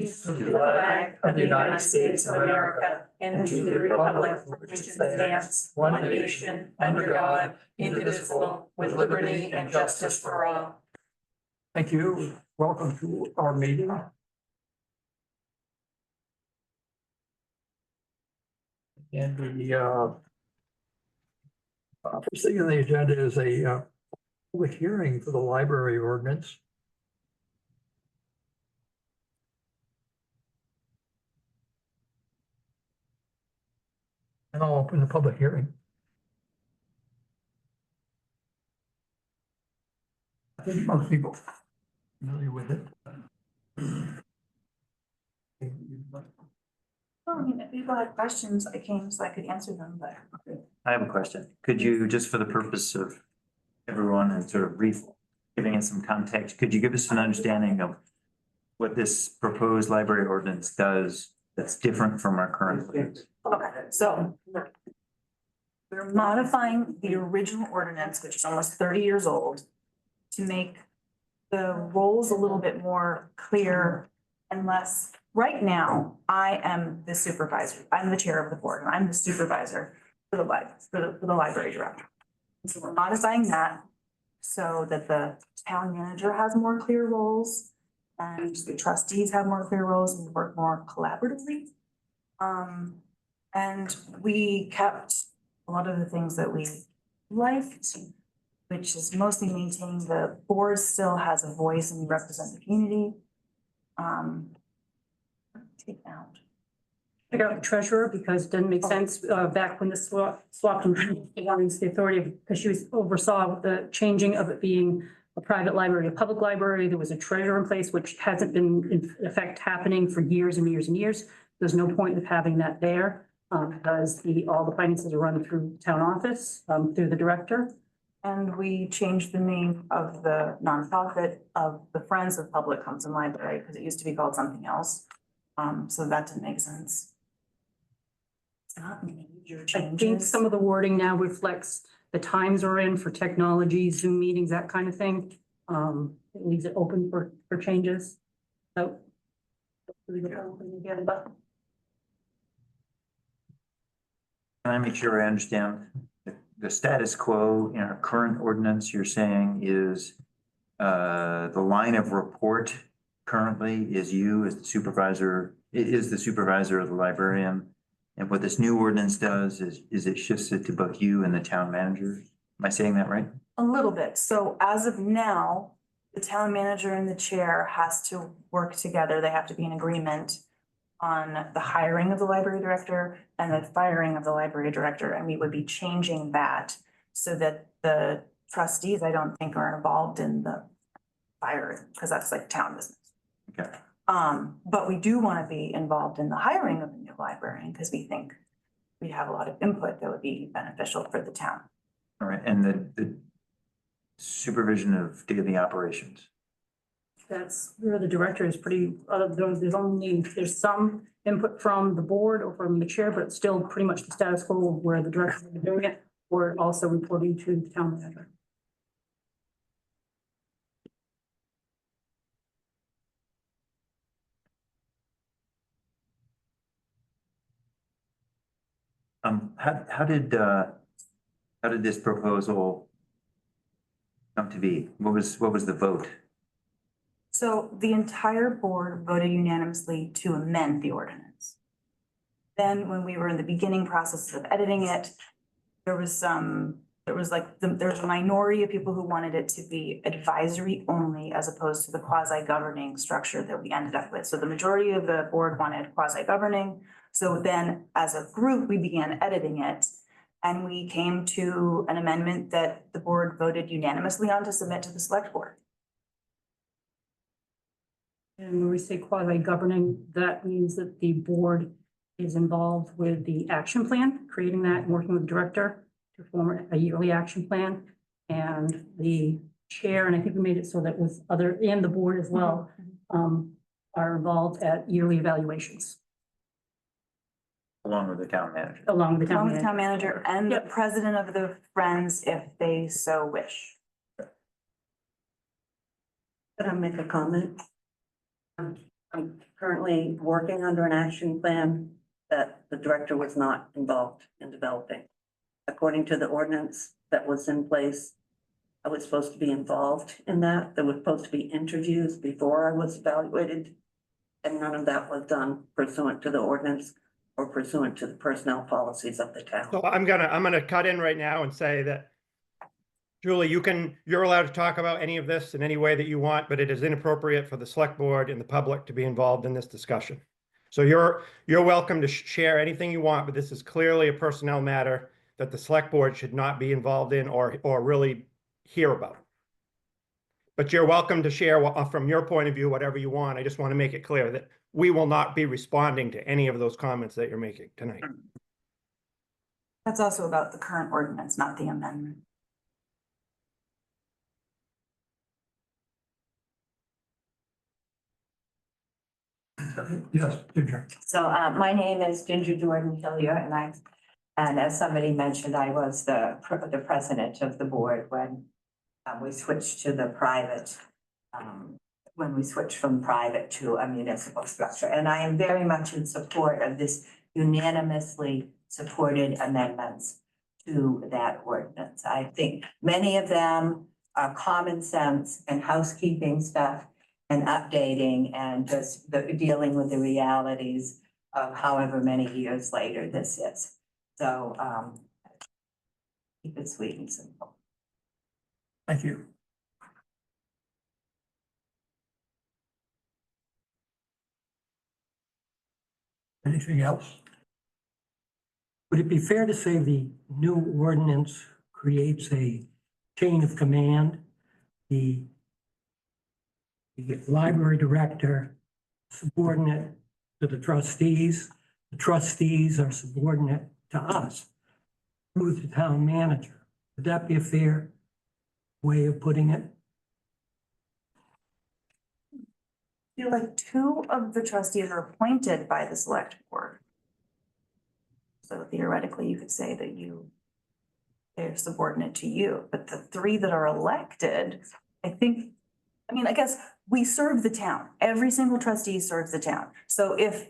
To the flag of the United States of America and to the republic for which it stands, one nation, under God, indivisible, with liberty and justice for all. Thank you. Welcome to our meeting. And the first thing on the agenda is a public hearing for the library ordinance. And I'll open the public hearing. I think most people are familiar with it. Well, I mean, if people had questions, I came so I could answer them, but. I have a question. Could you, just for the purpose of everyone and sort of giving it some context, could you give us an understanding of what this proposed library ordinance does that's different from our current ordinance? Okay, so we're modifying the original ordinance, which is almost 30 years old, to make the roles a little bit more clear and less. Right now, I am the supervisor. I'm the chair of the board, and I'm the supervisor for the library director. So we're modifying that so that the town manager has more clear roles and the trustees have more clear roles and we work more collaboratively. And we kept a lot of the things that we liked, which is mostly maintaining the board still has a voice and we represent the community. Take out. Figure out the treasurer because it didn't make sense back when the swapped and the authority because she oversaw the changing of it being a private library, a public library. There was a treasurer in place, which hasn't been in effect happening for years and years and years. There's no point of having that there because all the finances are run through town office, through the director. And we changed the name of the nonprofit of the Friends of Public Hudson Library because it used to be called something else. So that didn't make sense. It's not major changes. I think some of the wording now reflects the times we're in for technology, Zoom meetings, that kind of thing. It leaves it open for changes. So. Again, but. Can I make sure I understand the status quo in our current ordinance you're saying is the line of report currently is you as the supervisor, is the supervisor of the librarian. And what this new ordinance does is it shifts it to both you and the town manager. Am I saying that right? A little bit. So as of now, the town manager and the chair has to work together. They have to be in agreement on the hiring of the library director and the firing of the library director. And we would be changing that so that the trustees, I don't think, are involved in the firing because that's like town business. Okay. But we do want to be involved in the hiring of a new librarian because we think we'd have a lot of input that would be beneficial for the town. All right. And the supervision of daily operations. That's where the director is pretty, there's some input from the board or from the chair, but it's still pretty much the status quo of where the director is doing it. Or also reporting to the town manager. How did this proposal come to be? What was the vote? So the entire board voted unanimously to amend the ordinance. Then when we were in the beginning process of editing it, there was a minority of people who wanted it to be advisory only as opposed to the quasi-governing structure that we ended up with. So the majority of the board wanted quasi-governing. So then as a group, we began editing it and we came to an amendment that the board voted unanimously on to submit to the select board. And when we say quasi-governing, that means that the board is involved with the action plan, creating that and working with the director to form a yearly action plan. And the chair, and I think we made it so that with and the board as well, are involved at yearly evaluations. Along with the town manager. Along with the Along town with the town manager and the Yep. president of the Friends, if they so wish. Could I make a comment? I'm currently working under an action plan that the director was not involved in developing. According to the ordinance that was in place, I was supposed to be involved in that. There were supposed to be interviews before I was evaluated. And none of that was done pursuant to the ordinance or pursuant to the personnel policies of the town. So I'm gonna cut in right now and say that, Julie, you're allowed to talk about any of this in any way that you want, but it is inappropriate for the select board and the public to be involved in this discussion. So you're welcome to share anything you want, but this is clearly a personnel matter that the select board should not be involved in or really hear about. But you're welcome to share from your point of view, whatever you want. I just want to make it clear that we will not be responding to any of those comments that you're making tonight. That's also about the current ordinance, not the amendment. Yes, Ginger. So my name is Ginger Jordan Hillier, and as somebody mentioned, I was the president of the board when we switched to the private, when we switched from private to a municipal structure. And I am very much in support of this unanimously supported amendments to that ordinance. I think many of them are common sense and housekeeping stuff and updating and just dealing with the realities of however many years later this is. So keep it sweet and simple. Thank you. Anything else? Would it be fair to say the new ordinance creates a chain of command? The library director subordinate to the trustees are subordinate to us through the town manager. Would that be a fair way of putting it? I feel like two of the trustees are appointed by the select board. So theoretically, you could say that they're subordinate to you, but the three that are elected, I guess we serve the town. Every single trustee serves the town. So if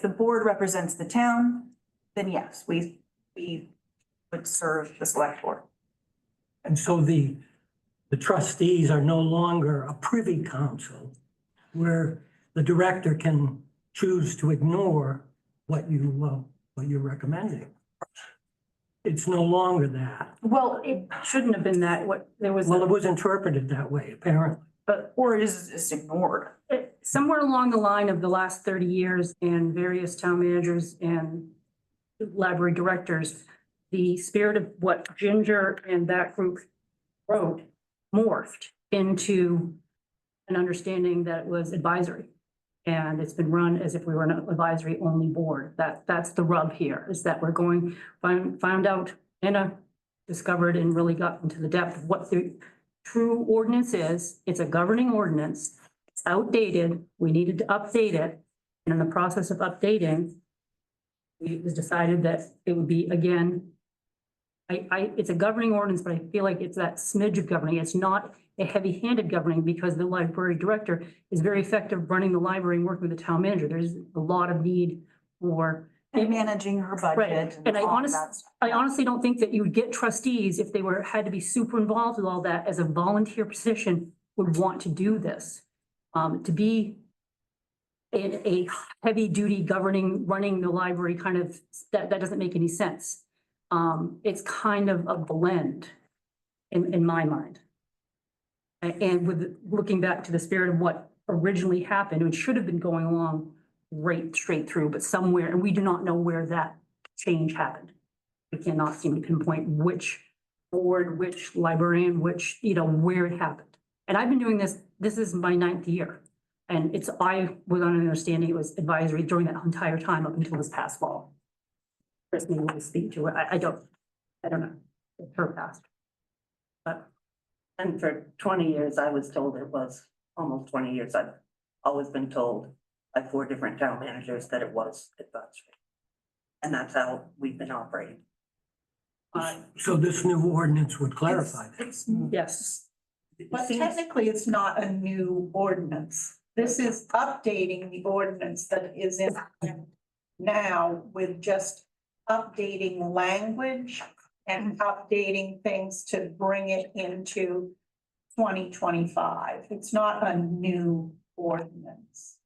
the board represents the town, then yes, we would serve the select board. And so the trustees are no longer a privy council where the director can choose to ignore what you're recommending. It's no longer that. Well, it shouldn't have been that, it was interpreted that way, apparently. Or it is just ignored. somewhere along the line of the last 30 years and various town managers and library directors, the spirit of what Ginger and that group wrote morphed into an understanding that it was advisory. And it's been run as if we were an advisory only board. That's the rub here, is that we're found out, Anna discovered and really got into the depth of what the true ordinance is. It's a governing ordinance. It's outdated. We needed to update it. And in the process of updating, it was decided that it would be, again, it's a governing ordinance, but I feel like it's that smidge of governing. It's not a heavy-handed governing because the library director is very effective running the library and working with the town manager. There's a lot of need for And managing her budget. Right. And all of that stuff. I honestly don't think that you would get trustees if they had to be super involved with all that as a volunteer position would want to do this. To be in a heavy duty governing, running the library kind of, that doesn't make any sense. It's kind of a blend in my mind. And with looking back to the spirit of what originally happened, it should have been going along right straight through, but somewhere, and we do not know where that change happened. We cannot seem to pinpoint which board, which librarian, which, where it happened. And I've been doing this is my 9th year. And I was on an understanding it was advisory during that entire time up until this past fall. Chris maybe will speak to it. I don't know. It's her past. But And for 20 years, I was told it was, almost 20 years, I've always been told by 4 different town managers that it was advisory. And that's how we've been operating. So this new ordinance would clarify that. It's, yes, but technically, it's not a new ordinance. This is updating the ordinance that is in now with just updating language and updating things to bring it into 2025. It's not a new ordinance.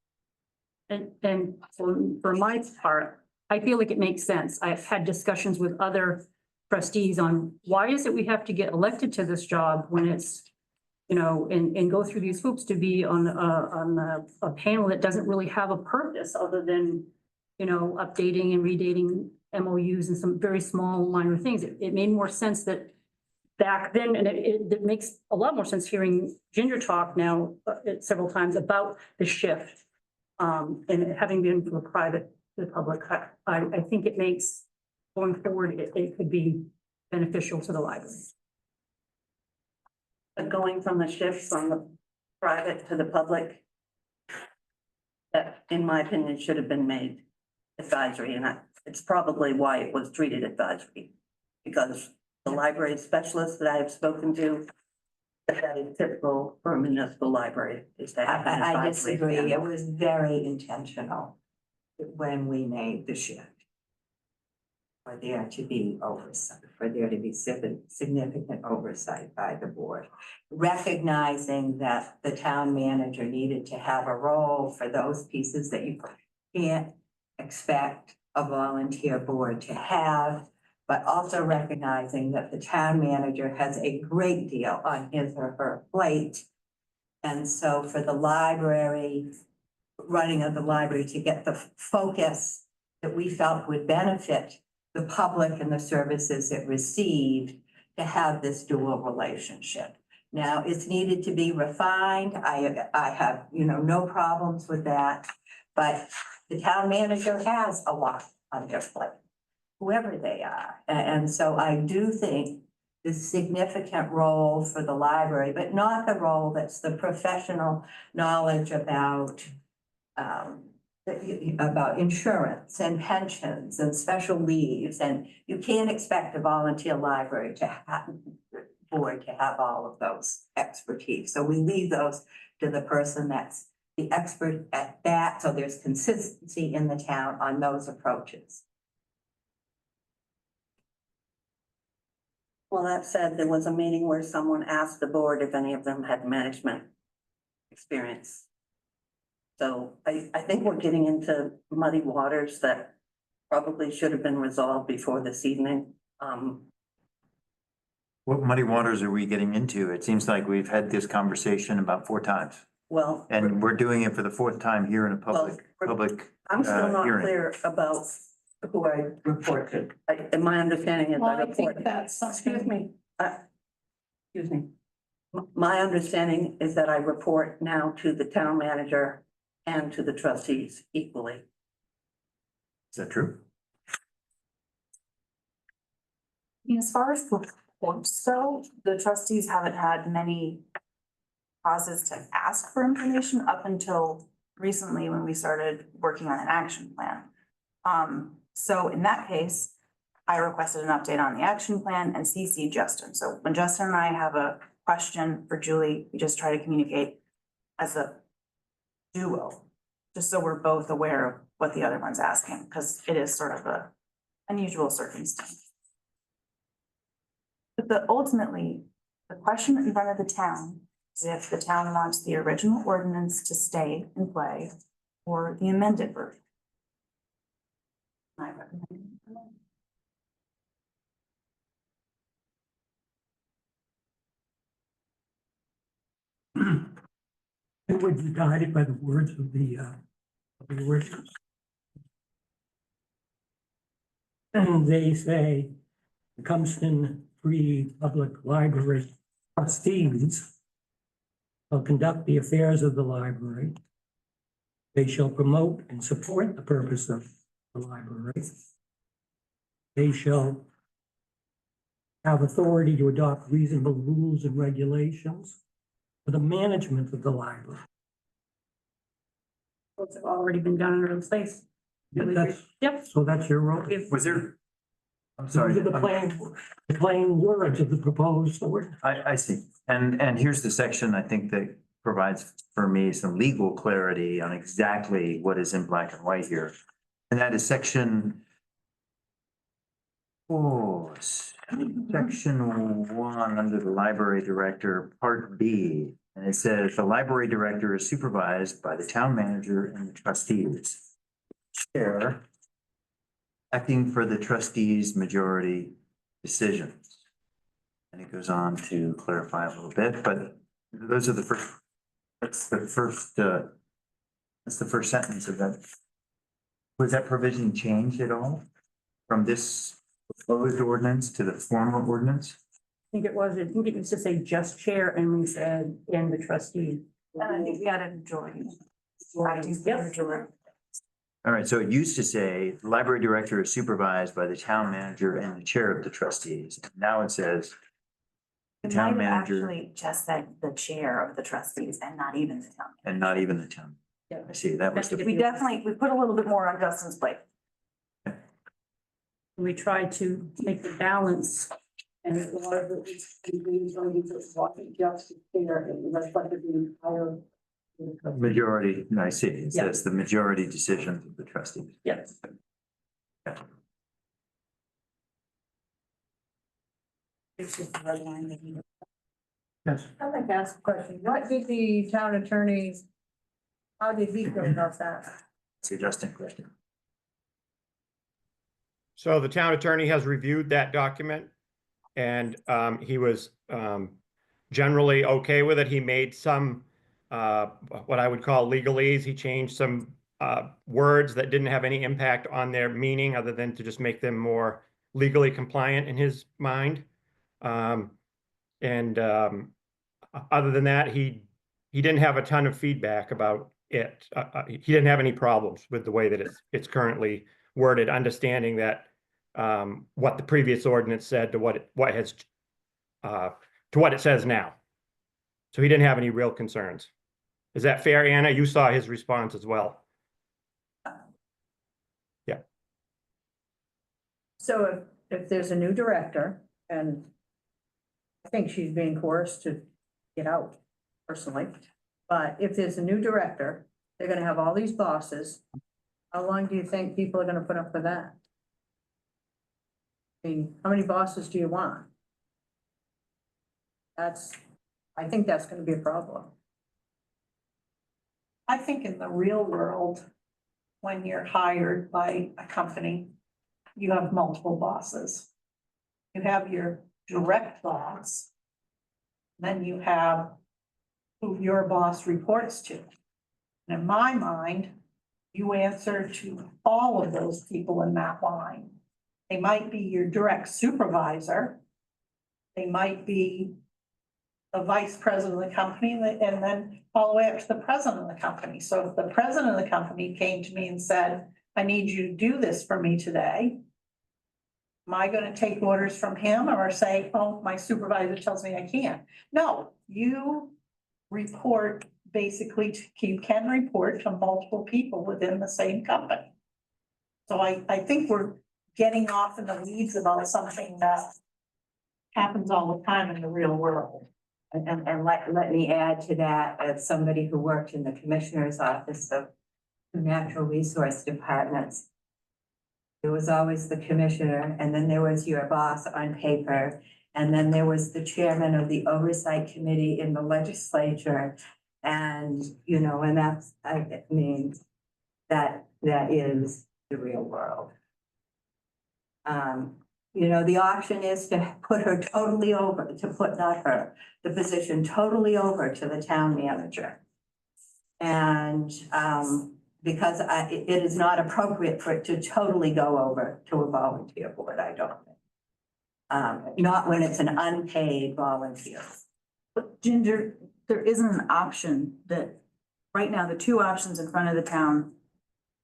And for my part, I feel like it makes sense. I've had discussions with other trustees on why is it we have to get elected to this job when it's, you know, and go through these hoops to be on a panel that doesn't really have a purpose other than, you know, updating and redating MOUs and some very small minor things. It made more sense that back then, and it makes a lot more sense hearing Ginger talk now several times about the shift. And having been from the private to the public, I think it makes going forward, it could be beneficial to the library. But going from the shift from the private to the public, that, in my opinion, should have been made advisory, and it's probably why it was treated advisory. Because the library specialists that I have spoken to, that is typical for a municipal library, is to have an I advisory disagree. It panel. was very intentional when we made the shift. For there to be oversight, for there to be significant oversight by the board. Recognizing that the town manager needed to have a role for those pieces that you can't expect a volunteer board to have, but also recognizing that the town manager has a great deal on his or her plate. And so for the library, running of the library to get the focus that we felt would benefit the public and the services it received, to have this dual relationship. Now, it's needed to be refined. I have, you know, no problems with that. But the town manager has a lot on their plate, whoever they are. And so I do think the significant role for the library, but not the role that's the professional knowledge about insurance and pensions and special leaves. And you can't expect a volunteer library board to have all of those expertise. So we leave those to the person that's the expert at that. So there's consistency in the town on those approaches. Well, that said, there was a meeting where someone asked the board if any of them had management experience. So I think we're getting into muddy waters that probably should have been resolved before this evening. What muddy waters are we getting into? It seems like we've had this conversation about 4 times. Well, And we're doing it for the 4th time here in a public I'm still not hearing. clear about who I report to. And my understanding is Well, I I think report. that's Excuse me. Excuse me. My understanding is that I report now to the town manager and to the trustees equally. Is that true? As far as the reports go, the trustees haven't had many causes to ask for information up until recently when we started working on an action plan. So in that case, I requested an update on the action plan and CC Justin. So when Justin and I have a question for Julie, we just try to communicate as a duo, just so we're both aware of what the other one's asking, because it is sort of a unusual circumstance. But ultimately, the question in front of the town is if the town wants the original ordinance to stay in play or the amended version. I recommend. It would be guided by the words of the ordinance. And they say, the Cumston Free Public Library trustees shall conduct the affairs of the library. They shall promote and support the purpose of the library. They shall have authority to adopt reasonable rules and regulations for the management of the library. Those have already been done in our place. Yep. So that's your role. Was there? I'm sorry. Those are the plain words of the proposed ordinance. I see. And here's the section I think that provides for me some legal clarity on exactly what is in black and white here. And that is section section 1 under the library director, part B. And it says the library director is supervised by the town manager and the trustees. Chair acting for the trustees' majority decisions. And it goes on to clarify a little bit, but those are the first, that's the first sentence of that. Was that provision changed at all from this proposed ordinance to the former ordinance? I think it used to say just chair and we said, and the trustee. And I think we added majority. Yep. All right, so it used to say the library director is supervised by the town manager and the chair of the trustees. Now it says the It town might have manager actually just said the chair of the trustees and not even the town. and not even the town. Yeah. I see, that was the, We put a little bit more on Justin's plate. We tried to make the balance and a lot of it was going to walking just there and reflected the entire. majority, I see, it Yeah. says the majority decisions of the trustees. Yes. Yes. I'd like to ask a question. What did the town attorney, how did he feel about that? It's a Justin question. So the town attorney has reviewed that document and he was generally okay with it. He made some what I would call legalese. He changed some words that didn't have any impact on their meaning other than to just make them more legally compliant in his mind. Other than that, he didn't have a ton of feedback about it. He didn't have any problems with the way that it's currently worded, understanding that what the previous ordinance said to what it says now. So he didn't have any real concerns. Is that fair, Anna? You saw his response as well. Yeah. So if there's a new director, and I think she's being coerced to get out personally, but if there's a new director, they're gonna have all these bosses. How long do you think people are gonna put up with that? I mean, how many bosses do you want? I think that's gonna be a problem. I think in the real world, when you're hired by a company, you have multiple bosses. You have your direct boss. Then you have who your boss reports to. And in my mind, you answer to all of those people in that line. They might be your direct supervisor. They might be the vice president of the company and then all the way up to the president of the company. So if the president of the company came to me and said, I need you to do this for me today, am I going to take orders from him or say, oh, my supervisor tells me I can't? No, you report basically, you can report to multiple people within the same company. So I think we're getting off in the weeds about something that happens all the time in the real world. And let me add to that, as somebody who worked in the Commissioner's Office of Natural Resource Departments, there was always the commissioner, and then there was your boss on paper, and then there was the chairman of the Oversight Committee in the legislature. And, you know, and that's, I mean, that is the real world. You know, the option is to put her totally over, to put not her, the position totally over to the town manager. And because it is not appropriate for it to totally go over to a volunteer board, I don't think. Not when it's an unpaid volunteer. But Ginger, there isn't an option that, right now, the two options in front of the town.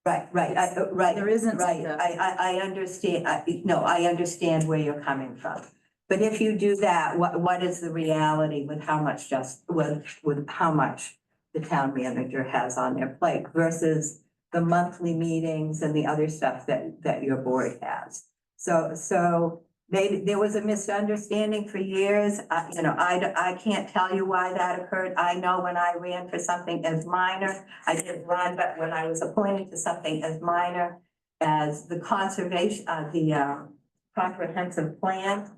Right. There isn't Right, like I understand, I understand where you're coming from. But if you do that, what is the reality with how much with how much the town manager has on their plate versus the monthly meetings and the other stuff that your board has? So maybe there was a misunderstanding for years. I can't tell you why that occurred. I know when I ran for something as minor, I didn't run, but when I was appointed to something as minor as the conservation, the comprehensive plan,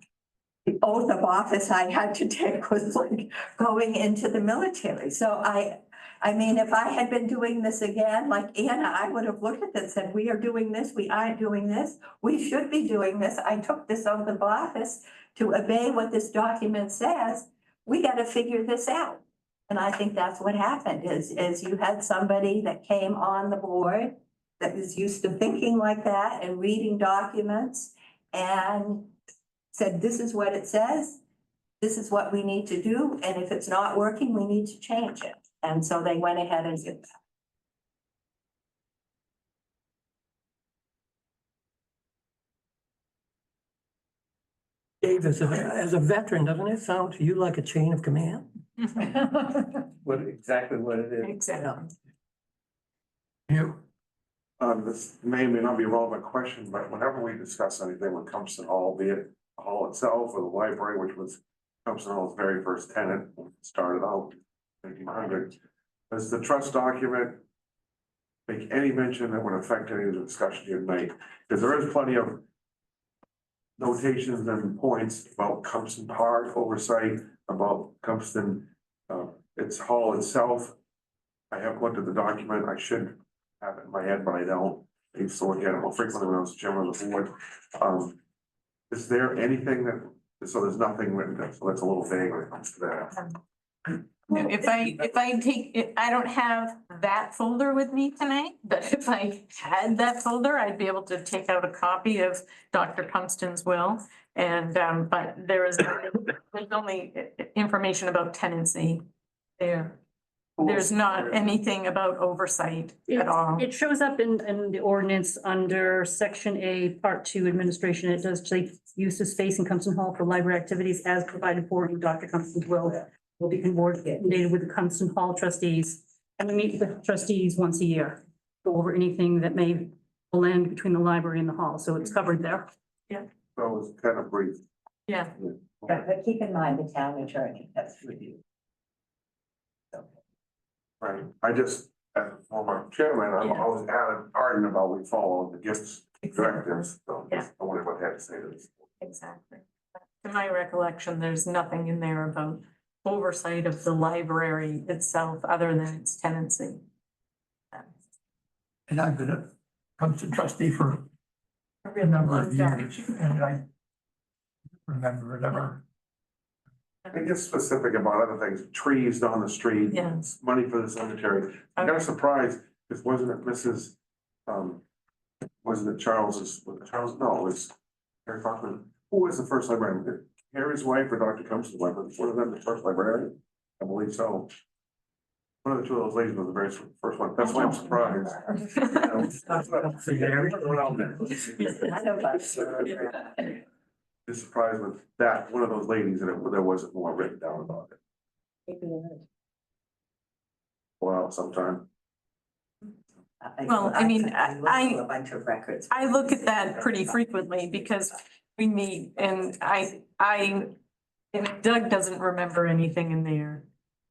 the oath of office I had to take was like going into the military. So I mean, if I had been doing this again, like Anna, I would have looked at this and said, we are doing this, we aren't doing this, we should be doing this. I took this oath of office to obey what this document says. We got to figure this out. And I think that's what happened is you had somebody that came on the board that was used to thinking like that and reading documents and said, this is what it says, this is what we need to do, and if it's not working, we need to change it. And so they went ahead and did that. Dave, as a veteran, doesn't it sound to you like a chain of command? Exactly what it is. Exactly. You, This may or may not be a relevant question, but whenever we discuss anything with Compton Hall, be it the hall itself or the library, which was Compton Hall's very first tenant, when it started out in 1900, does the trust document make any mention that would affect any of the discussion you made? Because there is plenty of notations and points about Compton Park oversight, about Compton, its hall itself. I haven't looked at the document. I should have it in my head, but I don't. I used to look at it more frequently when I was chairman of the board. Is there anything that, so there's nothing written, so that's a little vague when it comes to that. If I take it, I don't have that folder with me tonight, but if I had that folder, I'd be able to take out a copy of Dr. Punston's will. And, but there's only information about tenancy there. There's not anything about oversight at all. It shows up in the ordinance under section A, part 2, administration. It does say use of space in Compton Hall for library activities as provided for in Dr. Punston's will be coordinated with the Compton Hall trustees. And we meet with the trustees once a year, go over anything that may land between the library and the hall. So it's covered there. So it's kind of brief. Yeah. But keep in mind, the town attorney has reviewed. Right, I just, as a former chairman, I'm Yeah. always arguing about we follow the gifts directives, so Yeah. I wonder what they had to say to this. Exactly. To my recollection, there's nothing in there about oversight of the library itself, other than its tenancy. and I've been a Compton trustee for a number of years, and I remember it ever. It gets specific about other things, trees down the street. Yes. Money for the cemetery. I got surprised, because wasn't it Mrs. Wasn't it Charles's, was it Charles? No, it was Harry Faulkner. Who was the first librarian? Harry's wife or Dr. Compton's wife? Was one of them the first librarian? I believe so. One of the two of those ladies was the very first one. That's why I'm surprised. I know about Just surprised with that, one of those ladies, and there wasn't more written down about it. Well, sometime. Well, I mean, A bunch of records. I look at that pretty frequently because we meet and and Doug doesn't remember anything in there.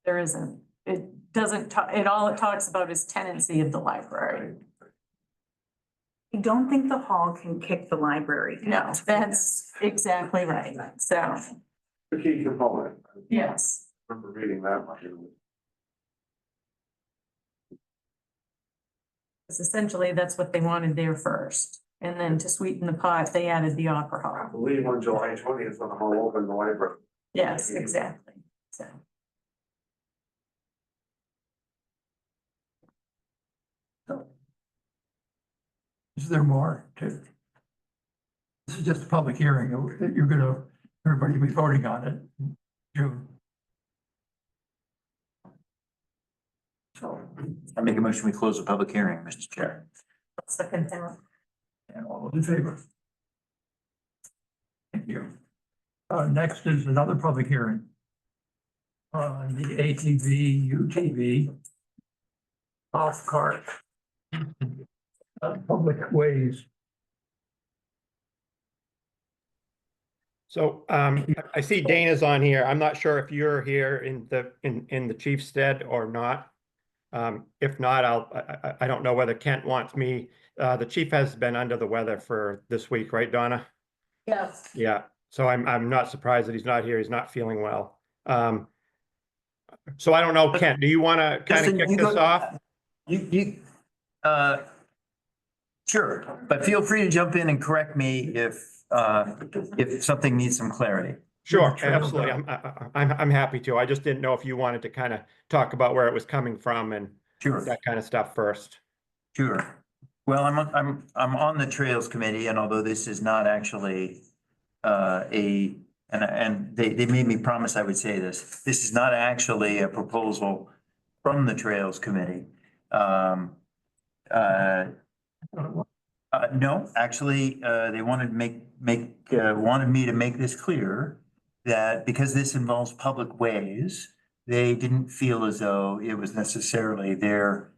There isn't. It doesn't talk, all it talks about is tenancy of the library. I don't think the hall can kick the library. No, that's exactly right. So, The key component. yes. I remember reading that much. Because essentially that's what they wanted there first. And then to sweeten the pot, they added the opera I hall. believe on July 20th, when the hall opened, the library. Yes, exactly. So. Is there more to? This is just a public hearing. You're gonna, everybody will be voting on it in June. So, I make a motion, we close the public hearing, Mr. Chair. Second that. and all those in favor? Thank you. Next is another public hearing on the ATV, UTV off cart public ways. So I see Dana's on here. I'm not sure if you're here in the chief's stead or not. If not, I don't know whether Kent wants me. The chief has been under the weather for this week, right, Donna? Yes. Yeah, so I'm not surprised that he's not here. He's not feeling well. So I don't know, Kent, do you want to kind of Justin, kick you this go- off? uh, sure, but feel free to jump in and correct me if something needs some clarity. Sure, Sure. absolutely. I'm happy to. I just didn't know if you wanted to kind of talk about where it was coming from and Sure. that kind of stuff first. Sure. Well, I'm on the Trails Committee, and although this is not actually and they made me promise I would say this. This is not actually a proposal from the Trails Committee. No, actually, they wanted wanted me to make this clear that because this involves public ways, they didn't feel as though it was necessarily their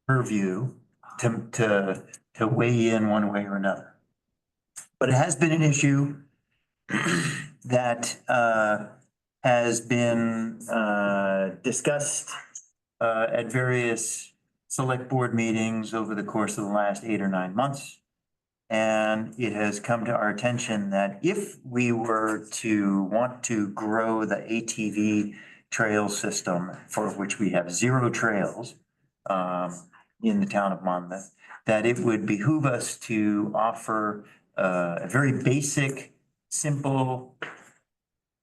purview to weigh in one way or another. But it has been an issue that has been discussed at various select board meetings over the course of the last 8 or 9 months. And it has come to our attention that if we were to want to grow the ATV trail system, for which we have 0 trails in the town of Monmouth, that it would behoove us to offer a very basic, simple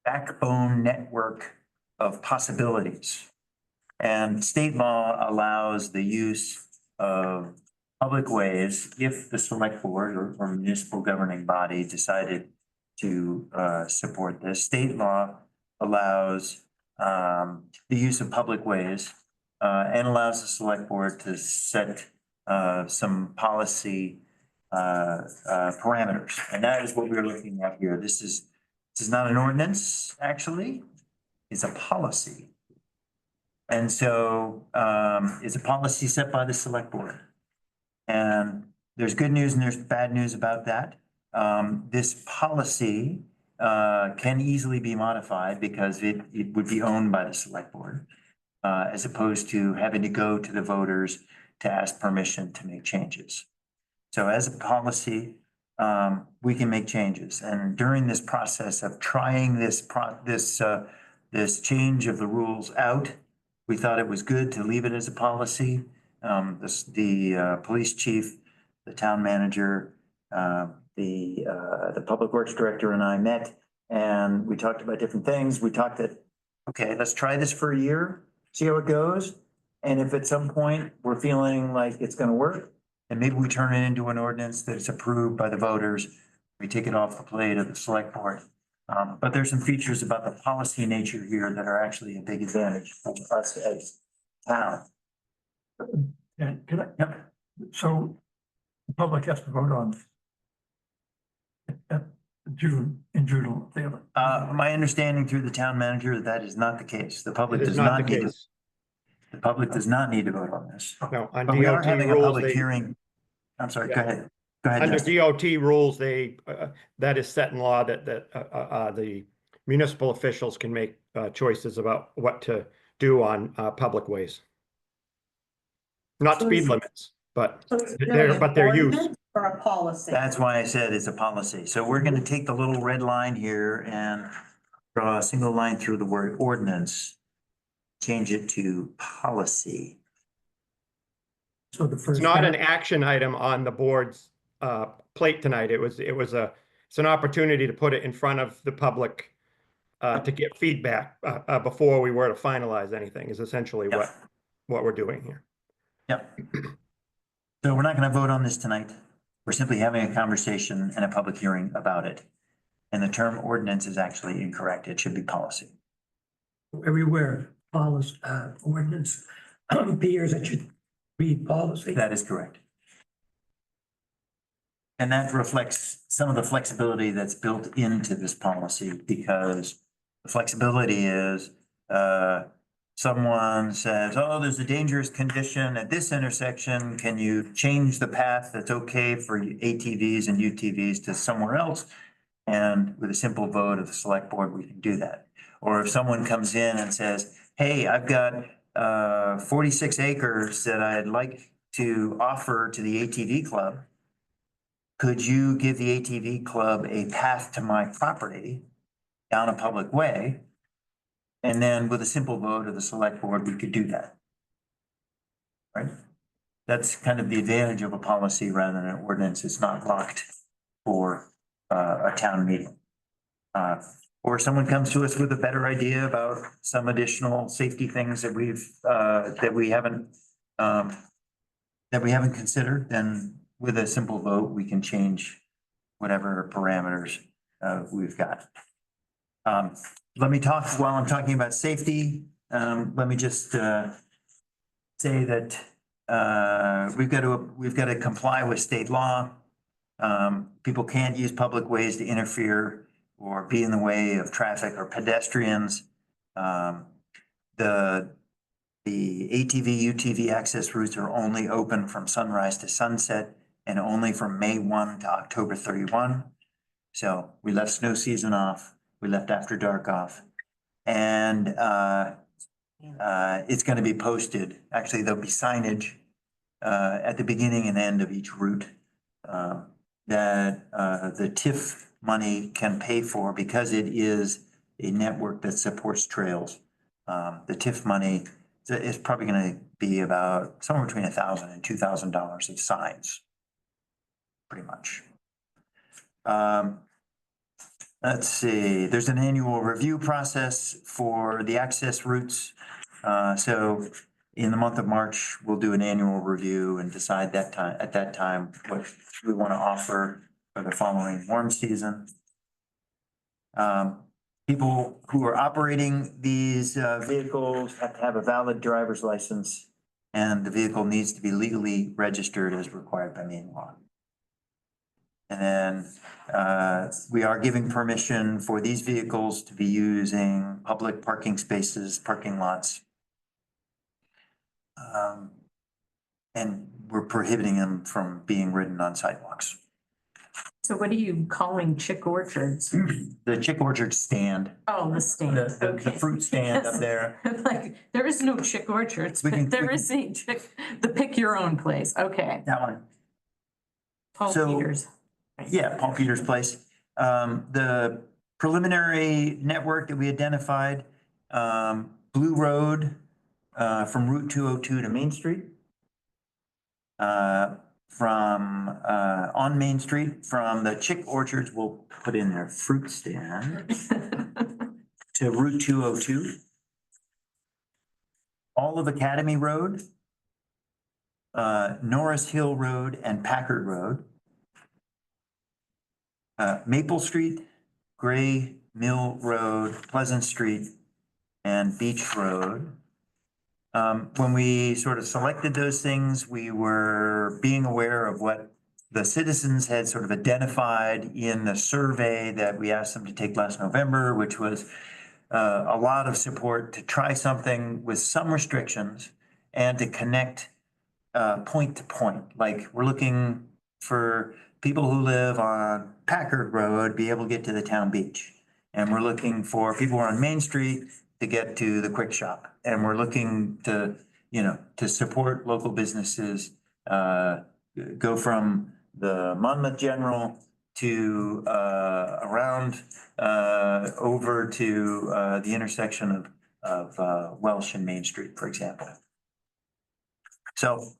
backbone network of possibilities. And state law allows the use of public ways if the select board or municipal governing body decided to support this. State law allows the use of public ways and allows the select board to set some policy parameters. And that is what we're looking at here. This is not an ordinance, actually. It's a policy. And so it's a policy set by the select board. And there's good news and there's bad news about that. This policy can easily be modified because it would be owned by the select board, as opposed to having to go to the voters to ask permission to make changes. So as a policy, we can make changes. And during this process of trying this change of the rules out, we thought it was good to leave it as a policy. The police chief, the town manager, the public works director and I met, and we talked about different things. We talked that, okay, let's try this for a year, see how it goes. And if at some point we're feeling like it's gonna work, and maybe we turn it into an ordinance that's approved by the voters, we take it off the plate of the select board. But there's some features about the policy nature here that are actually a big advantage for us as town. And can I, so the public has to vote on at June, in June, My understanding through the town manager, that is not the case. The public It is does not not the need to, case. the public does not need to vote on this. No, on But we are DOT having a rules, public they, hearing. I'm sorry, go Yeah. ahead. Go ahead, under Justin. DOT rules, that is set in law that the municipal officials can make choices about what to do on public ways. Not So speed is- limits, but So it's Their- really but their an use. ordinance or a policy? That's why I said it's a policy. So we're gonna take the little red line here and draw a single line through the word ordinance. Change it to policy. So the it's first. not an action item on the board's plate tonight. It's an opportunity to put it in front of the public to get feedback before we were to finalize anything is essentially Yeah. what we're doing here. Yep. So we're not gonna vote on this tonight. We're simply having a conversation and a public hearing about it. And the term ordinance is actually incorrect. It should be policy. Everywhere, policy, ordinance appears, it should read policy. That is correct. And that reflects some of the flexibility that's built into this policy, because the flexibility is, someone says, oh, there's a dangerous condition at this intersection. Can you change the path that's okay for ATVs and UTVs to somewhere else? And with a simple vote of the select board, we can do that. Or if someone comes in and says, hey, I've got 46 acres that I'd like to offer to the ATV club. Could you give the ATV club a path to my property down a public way? And then with a simple vote of the select board, we could do that. Right? That's kind of the advantage of a policy rather than an ordinance. It's not locked for a town meeting. Or someone comes to us with a better idea about some additional safety things that we haven't considered, then with a simple vote, we can change whatever parameters we've got. Let me talk, while I'm talking about safety, let me just say that we've got to comply with state law. People can't use public ways to interfere or be in the way of traffic or pedestrians. The ATV, UTV access routes are only open from sunrise to sunset and only from May 1 to October 31. So we left snow season off, we left after dark off. And it's going to be posted. Actually, there'll be signage at the beginning and end of each route that the TIF money can pay for because it is a network that supports trails. The TIF money is probably going to be about somewhere between $1,000 and $2,000 of signs, pretty much. Let's see, there's an annual review process for the access routes. So in the month of March, we'll do an annual review and decide at that time what we want to offer for the following warm season. People who are operating these vehicles have to have a valid driver's license, and the vehicle needs to be legally registered as required by Maine law. And then we are giving permission for these vehicles to be using public parking spaces, parking lots. And we're prohibiting them from being ridden on sidewalks. So what are you calling Chick Orchards? The Chick Orchard stand, Oh, the stand, the okay. fruit stand up there. Like, there is no Chick Orchards, We but can- there we is a Chick, the pick your own place, okay. That one. Paul So- Peters. Yeah, Paul Peters Place. The preliminary network that we identified, Blue Road, from Route 202 to Main Street. From, on Main Street, from the Chick Orchards, we'll put in their fruit stand to Route 202. All of Academy Road, Norris Hill Road and Packard Road. Maple Street, Gray Mill Road, Pleasant Street, and Beach Road. When we sort of selected those things, we were being aware of what the citizens had sort of identified in the survey that we asked them to take last November, which was a lot of support to try something with some restrictions and to connect point to point. Like, we're looking for people who live on Packard Road be able to get to the town beach. And we're looking for people who are on Main Street to get to the quick shop. And we're looking to, to support local businesses, go from the Monmouth General to around over to the intersection of Welsh and Main Street, for example. So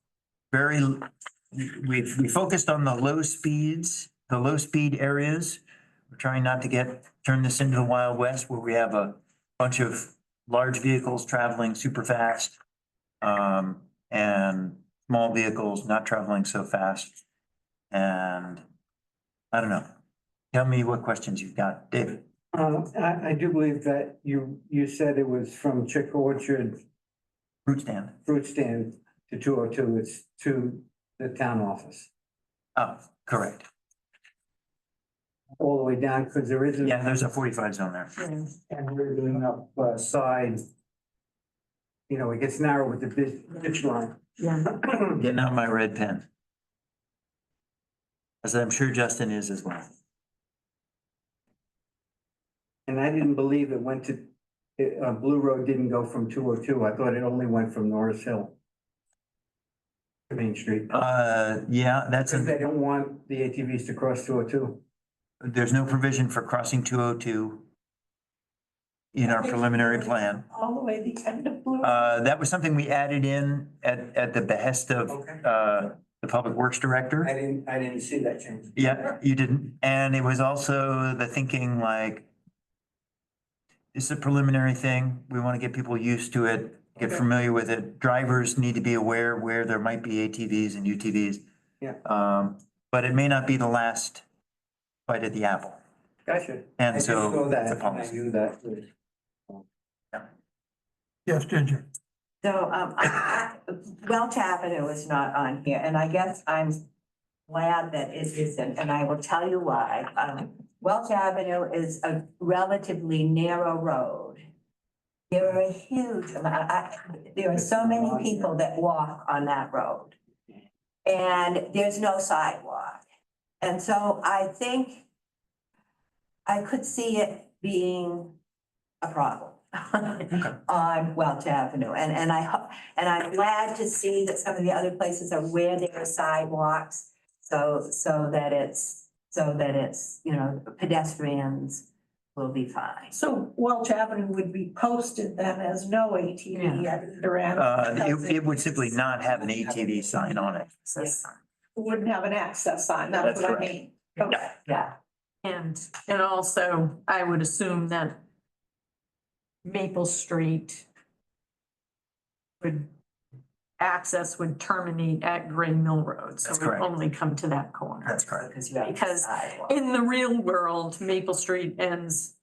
we focused on the low speeds, the low speed areas. We're trying not to turn this into the Wild West where we have a bunch of large vehicles traveling super fast, and small vehicles not traveling so fast. And I don't know. Tell me what questions you've got, David. I do believe that you said it was from Chick Orchard Fruit stand. fruit stand to 202, it's to the town office, Oh, correct. all the way down, because there isn't. Yeah, there's a 45 zone there. And we're doing up side. It gets narrow with the ditch line. Yeah. Getting out my red pen. As I'm sure Justin is as well. And I didn't believe it went to, Blue Road didn't go from 202. I thought it only went from Norris Hill to Main Street. Yeah, that's, Because they don't want the ATVs to cross 202. there's no provision for crossing 202 in our preliminary plan. All the way to the end of Blue. That was something we added in at the behest of, the Public Works Director. I didn't see that change. Yeah, you didn't. And it was also the thinking like, this is a preliminary thing. We want to get people used to it, get familiar with it. Drivers need to be aware where there might be ATVs and UTVs. Yeah. But it may not be the last bite at the apple. Gotcha. And I just so saw that, it's a and policy. I knew that. Yes, Ginger. So, Welch Avenue is not on here, and I guess I'm glad that it isn't, and I will tell you why. Welch Avenue is a relatively narrow road. There are a huge amount, there are so many people that walk on that road. And there's no sidewalk. And so I think I could see it being a problem on Welch Avenue. And I'm glad to see that some of the other places are where there are sidewalks. So that it's, you know, pedestrians will be fine. So Welch Avenue would be posted then as no ATV at either end. It would simply not have an ATV sign on it. Wouldn't have an access sign, that's what I correct. mean. Okay. Yeah. And also, I would assume that Maple Street access would terminate at Gray Mill Road, so That's it would correct. only come to that corner. That's correct. Because you have the Because sidewalk. in the real world, Maple Street ends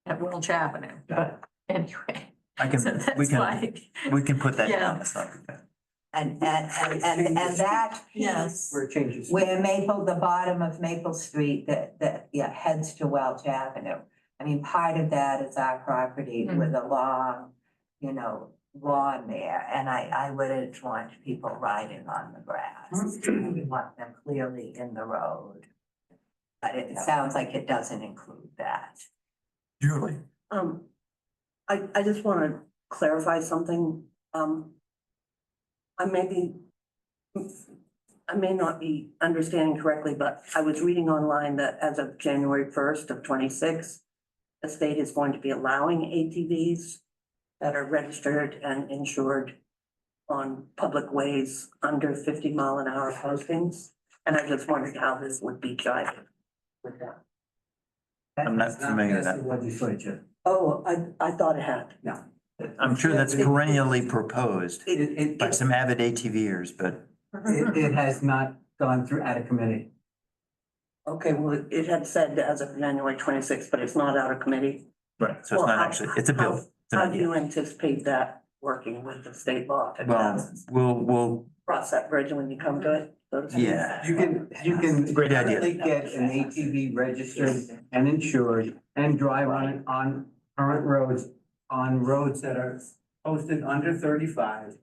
at Welch Avenue, but anyway. I can, So we that's can, why, we can put that Yeah. down. That's not bad. And that Yes. piece Where it changes. where the bottom of Maple Street that heads to Welch Avenue. I mean, part of that is our property with a long, you know, lawn there, and I wouldn't want people riding on the grass. We want them clearly in the road. But it sounds like it doesn't include that. Julie. I just want to clarify something. I may not be understanding correctly, but I was reading online that as of January 1st of 26, the state is going to be allowing ATVs that are registered and insured on public ways under 50-mile-an-hour postings. And I just wondered how this would be jived with that. I'm not familiar with That's that. the legislature. Oh, I thought it had. No. I'm sure that's perennially proposed It by some avid ATVers, but it has not gone through at a committee. Okay, well, it had said as of January 26th, but it's not out of committee. right, so it's Well, not how- actually, it's a bill. It's an How do you idea. anticipate that working with the state law? Well, we'll, Cross that bridge when you come to it, so to speak? yeah. You can. Great idea. currently get an ATV registered and insured and drive on current roads, on roads that are posted under 35,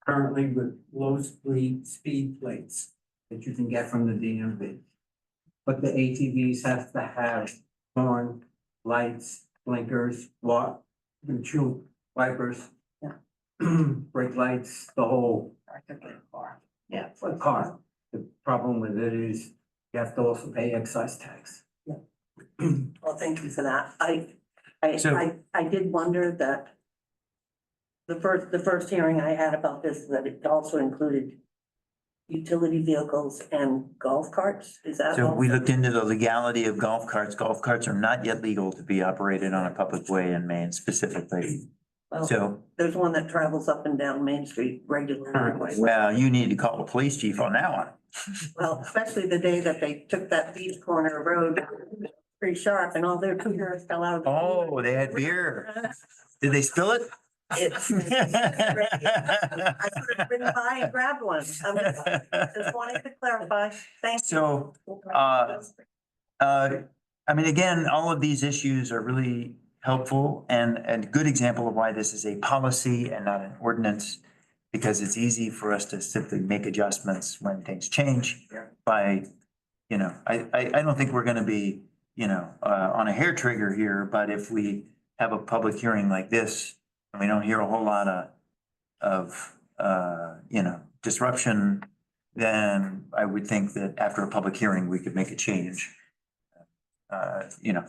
currently with low speed plates that you can get from the DMV. But the ATVs have to have horn, lights, blinkers, windshield wipers. Brake lights, the whole. Yeah, for a car. The problem with it is you have to also pay excise tax. Well, thank you for that. So- I did wonder that the first hearing I had about this, that it also included utility vehicles and golf carts. Is that? So we also- looked into the legality of golf carts. Golf carts are not yet legal to be operated on a public way in Maine specifically. Well, So, there's one that travels up and down Main Street regularly. well, you need to call the police chief on that one. Well, especially the day that they took that beach corner road pretty sharp and all their cars fell out. Oh, they had beer. Did they spill it? It's. I could have ridden by and grabbed one. I'm just wanting to clarify. Thank you. So, I mean, again, all of these issues are really helpful and a good example of why this is a policy and not an ordinance. Because it's easy for us to simply make adjustments when things change by, you know, I don't think we're gonna be on a hair trigger here, but if we have a public hearing like this, and we don't hear a whole lot of, disruption, then I would think that after a public hearing, we could make a change.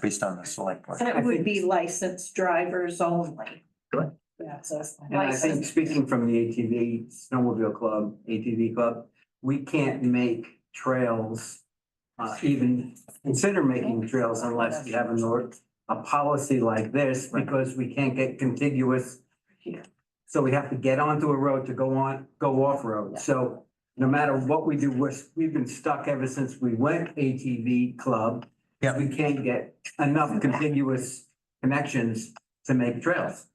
Based on the select board. And it would be licensed drivers only. Good. That's a And I think license. speaking from the ATV snowmobile club, ATV club, we can't make trails, even consider making trails unless we have a policy like this, because we can't get contiguous. So we have to get onto a road to go off-road. So no matter what we do, we've been stuck ever since we went ATV club. Yeah. We can't get enough contiguous connections to make trails.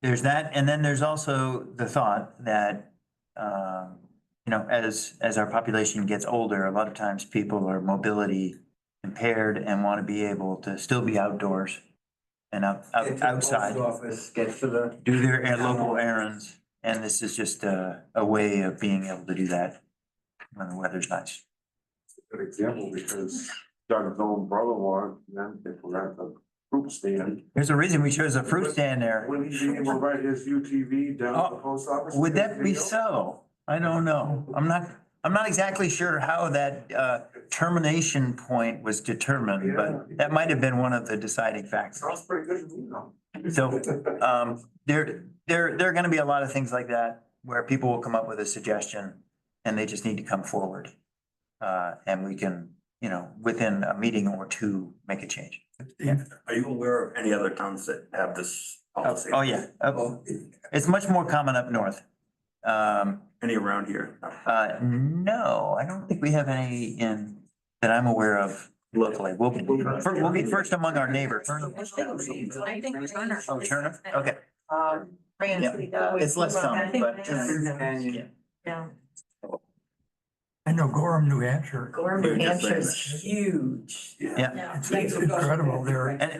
There's that, and then there's also the thought that, as our population gets older, a lot of times people are mobility impaired and want to be able to still be outdoors and Get to the post outside, office, get to the. do their local errands. And this is just a way of being able to do that when the weather's nice. Good example, because Doug's own brother-in-law, then if we're at the fruit stand. There's a reason we chose a fruit stand there. When he be able to ride his UTV down to the post office. Would that be so? I don't know. I'm not exactly sure how that termination point was determined, but that might have been one of the deciding factors. Sounds pretty good to me, though. So, there are gonna be a lot of things like that where people will come up with a suggestion and they just need to come forward. And we can, within a meeting or two, make a change. Are you aware of any other towns that have this policy? Oh, yeah. It's much more common up north. Any around here? No, I don't think we have any that I'm aware of locally. We'll be first among our neighbors. I think Turner. Oh, Turner? Okay. Ramsey does. It's less common, but. Yeah. I know Gorham, New Hampshire. Gorham, New Hampshire is huge. Yeah. It's incredible there. And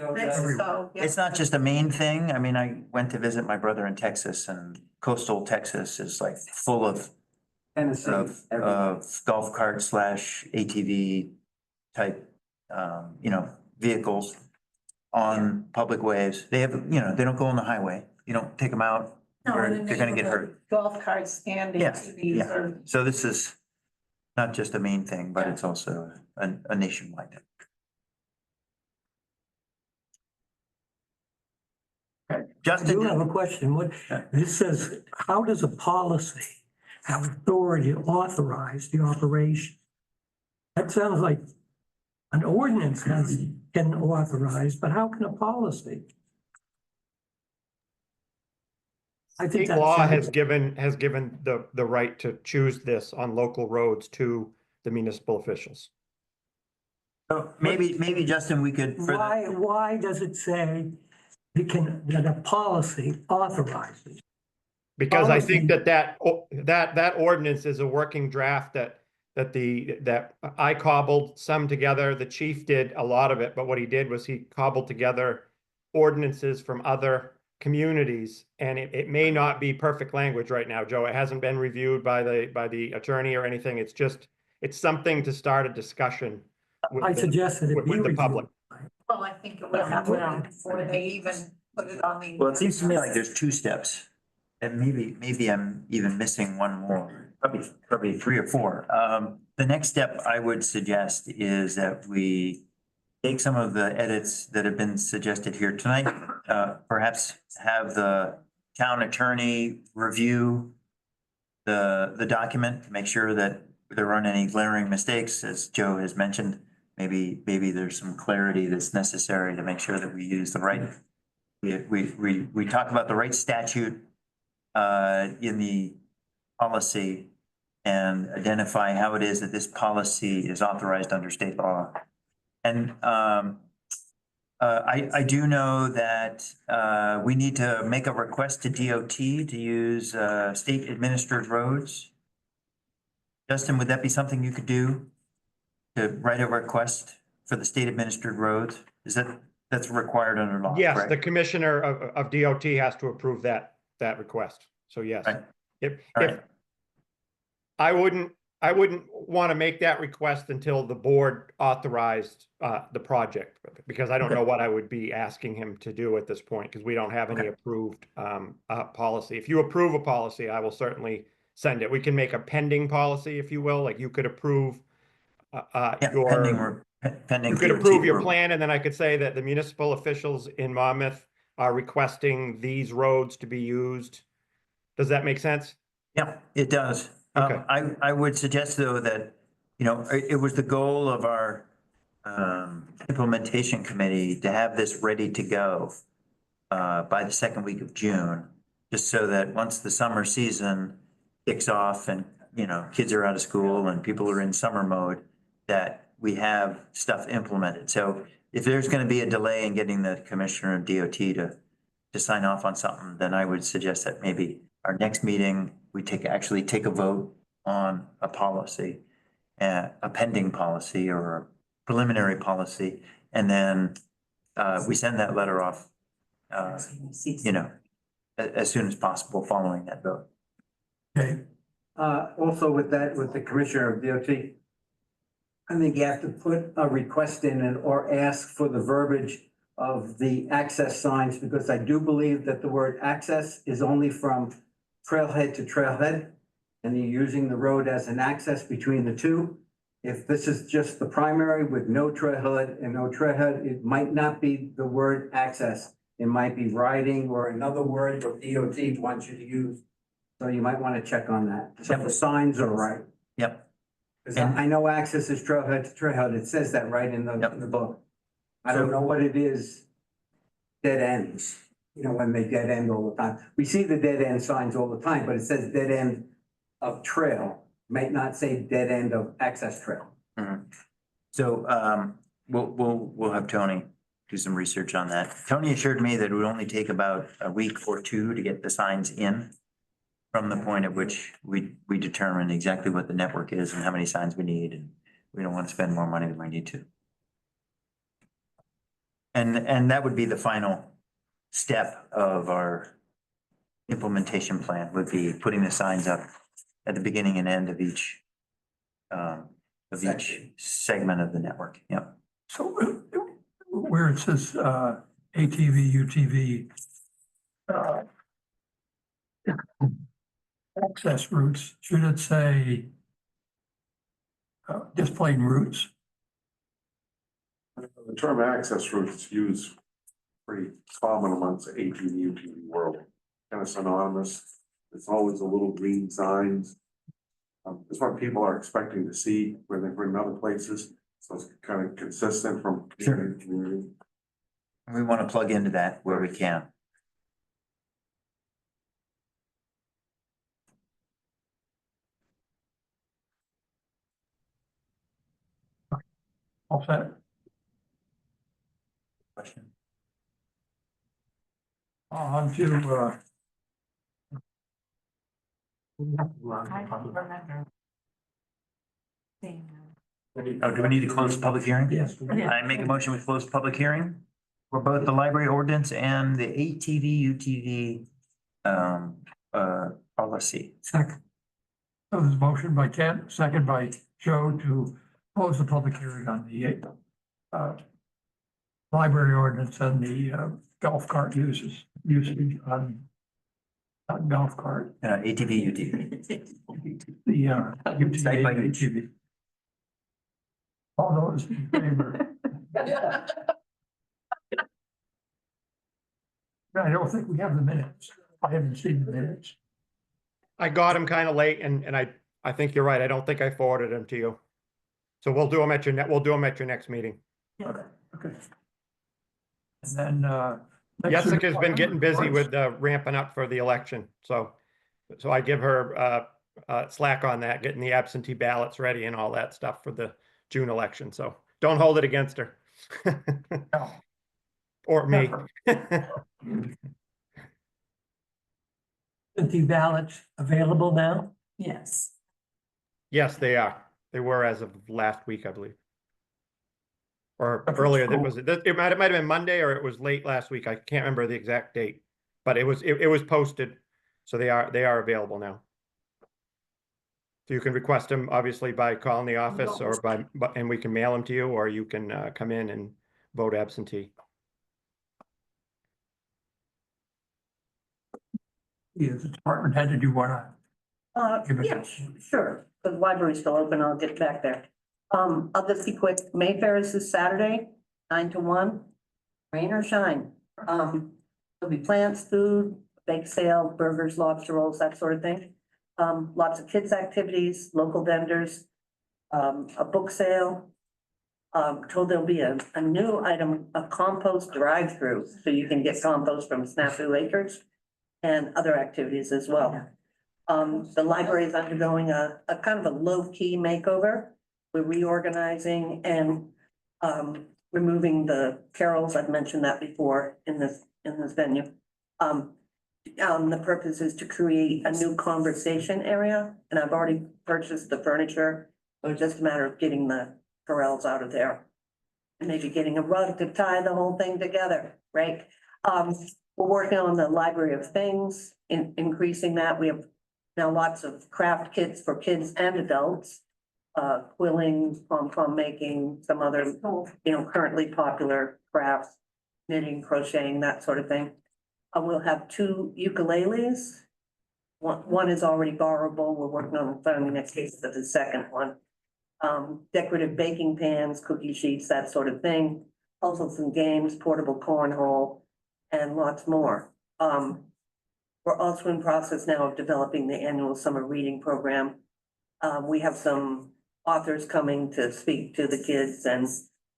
So, yeah. it's not just a Maine thing. I mean, I went to visit my brother in Texas, and coastal Texas is like full of Tennessee. golf cart / ATV type, vehicles on public ways. They have, they don't go on the highway. You don't take them out, or they're gonna get hurt. Golf carts and Yeah, ATVs are. So this is not just a Maine thing, but it's also a nationwide thing. Okay, I do Justin, have a question. Yeah. This says, how does a policy have authority to authorize the operation? That sounds like an ordinance can authorize, but how can a policy? I think State that law has sounds- given the right to choose this on local roads to the municipal officials. so maybe Justin, we could, Why does it say that a policy authorizes? Because I think that ordinance is a working draft that I cobbled some together. The chief did a lot of it, but what he did was he cobbled together ordinances from other communities, and it may not be perfect language right now, Joe. It hasn't been reviewed by the attorney or anything. It's something to start a discussion I suggest that it be with the reviewed. public. Well, I think it would have to before they even put it on the. well, it seems to me like there's two steps. And maybe I'm even missing one more, probably 3 or 4. The next step I would suggest is that we take some of the edits that have been suggested here tonight, perhaps have the town attorney review the document, to make sure that there aren't any glaring mistakes, as Joe has mentioned. Maybe there's some clarity that's necessary to make sure that we use the right, we talk about the right statute in the policy and identify how it is that this policy is authorized under state law. And I do know that we need to make a request to DOT to use state administered roads. Justin, would that be something you could do? To write a request for the state administered roads? That's required under law, Yes, correct? the commissioner of DOT has to approve that request. So yes. Right. If All right. I I wouldn't want to make that request until the board authorized the project, because I don't know what I would be asking him to do at this point, because we don't have any approved policy. If you approve a policy, I will certainly send it. We can make a pending policy, if you will, like you could approve Pending you could DOT approve your approval. plan, and then I could say that the municipal officials in Monmouth are requesting these roads to be used. Does that make sense? Yeah, it does. Okay. I would suggest though that, you know, it was the goal of our implementation committee to have this ready to go by the second week of June, just so that once the summer season kicks off and, you know, kids are out of school and people are in summer mode, that we have stuff implemented. So if there's going to be a delay in getting the commissioner of DOT to sign off on something, then I would suggest that maybe our next meeting, we actually take a vote on a policy, a pending policy or a preliminary policy, and then we send that letter off, you know, as soon as possible following that vote. Okay, Also with that, with the commissioner of DOT, I think you have to put a request in and or ask for the verbiage of the access signs, because I do believe that the word access is only from trailhead to trailhead, and you're using the road as an access between the two. If this is just the primary with no trailhead and no trailhead, it might not be the word access. It might be riding or another word that DOT wants you to use. So you might want to check on that. So the signs are right. Yep. Because I know access is trailhead to trailhead. It says that right in the book. I don't know what it is. Dead ends, you know, when they dead end all the time. We see the dead end signs all the time, but it says dead end of trail, might not say dead end of access trail. So we'll have Tony do some research on that. Tony assured me that it would only take about a week or two to get the signs in from the point at which we determine exactly what the network is and how many signs we need, and we don't want to spend more money than we need to. And that would be the final step of our implementation plan, would be putting the signs up at the beginning and end of each segment of the network. Yep. so where it says ATV, UTV, access routes, should it say just plain routes? The term access route is used pretty common amongst the ATV, UTV world, kind of synonymous. It's always a little green signs. It's what people are expecting to see when they bring other places, so it's kind of consistent from community to community. We want to plug into that where we can. All set? Question? On to, Oh, do we need to close the public hearing? yes. I make a motion we close the public hearing for both the library ordinance and the ATV, UTV policy. Second. So there's a motion by Ken, second by Joe to close the public hearing on the library ordinance and the golf cart usage on golf cart, ATV, UTV. the Side by UTV, each. ATV. All those in favor? I don't think we have the minutes. I haven't seen the minutes. I got them kind of late, and I think you're right. I don't think I forwarded them to you. So we'll do them at your next meeting. Okay. And then, Jessica's been getting busy with ramping up for the election, so I give her slack on that, getting the absentee ballots ready and all that stuff for the June election, so don't hold it against her. No. Or me. The ballots available now? Yes. Yes, they are. They were as of last week, I believe. Or earlier, it might have been Monday, or it was late last week. I can't remember the exact date, but it was posted, so they are available now. So you can request them obviously by calling the office or and we can mail them to you, or you can come in and vote absentee. Is the department head, did you wanna? Give it- Yeah, sure, the library's still open, I'll get back there. I'll just be quick, Mayfair is this Saturday, 9 to 1, rain or shine. There'll be plants, food, bake sale, burgers, lobster rolls, that sort of thing. Lots of kids' activities, local vendors, a book sale. Told there'll be a new item, a compost drive-through, so you can get compost from Snafu Acres and other activities as well. The library is undergoing a kind of a low-key makeover. We're reorganizing and removing the carols. I've mentioned that before in this venue. The purpose is to create a new conversation area, and I've already purchased the furniture. So it's just a matter of getting the corrals out of there. And maybe getting a rug to tie the whole thing together, right? We're working on the Library of Things, increasing that. We have now lots of craft kits for kids and adults. Quilling, pom-pom making, some other, currently popular crafts, knitting, crocheting, that sort of thing. We'll have 2 ukuleles. One is already borrowable. We're working on finding the next case of the second one. Decorative baking pans, cookie sheets, that sort of thing. Puzzles and games, portable cornhole, and lots more. We're also in process now of developing the annual summer reading program. We have some authors coming to speak to the kids and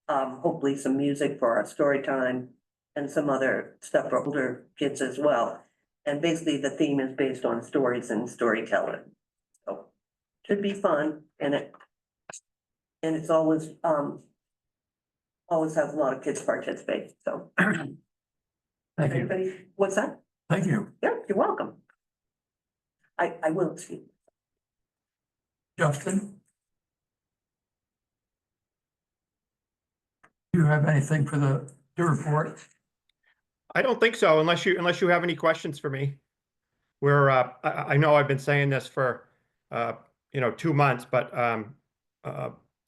hopefully some music for our story time and some other stuff for older kids as well. And basically the theme is based on stories and storytelling. So should be fun and it's always has a lot of kids participate, so. Thank you. Anybody, what's that? Thank you. Yeah, you're welcome. I will see. Justin? Do you have anything for the report? I don't think so, unless you have any questions for me. We're, I know I've been saying this for, 2 months, but,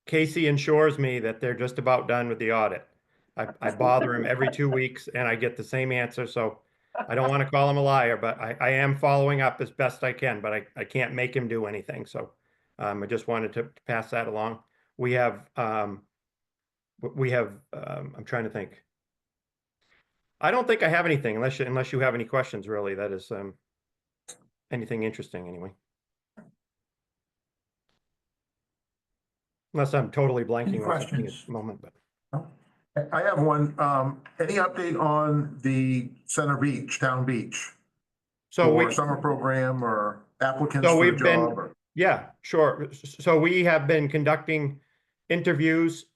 Casey assures me that they're just about done with the audit. I bother him every 2 weeks and I get the same answer, so I don't want to call him a liar, but I am following up as best I can, but I can't make him do anything, so, I just wanted to pass that along. We have, I'm trying to think. I don't think I have anything unless you have any questions, really. That is, anything interesting anyway. Unless I'm totally blanking on something at the moment, but. I have one. Any update on the Center Beach, Town Beach? So Or we, summer program or applicants So for the we've been- job? Or- yeah, sure. So we have been conducting interviews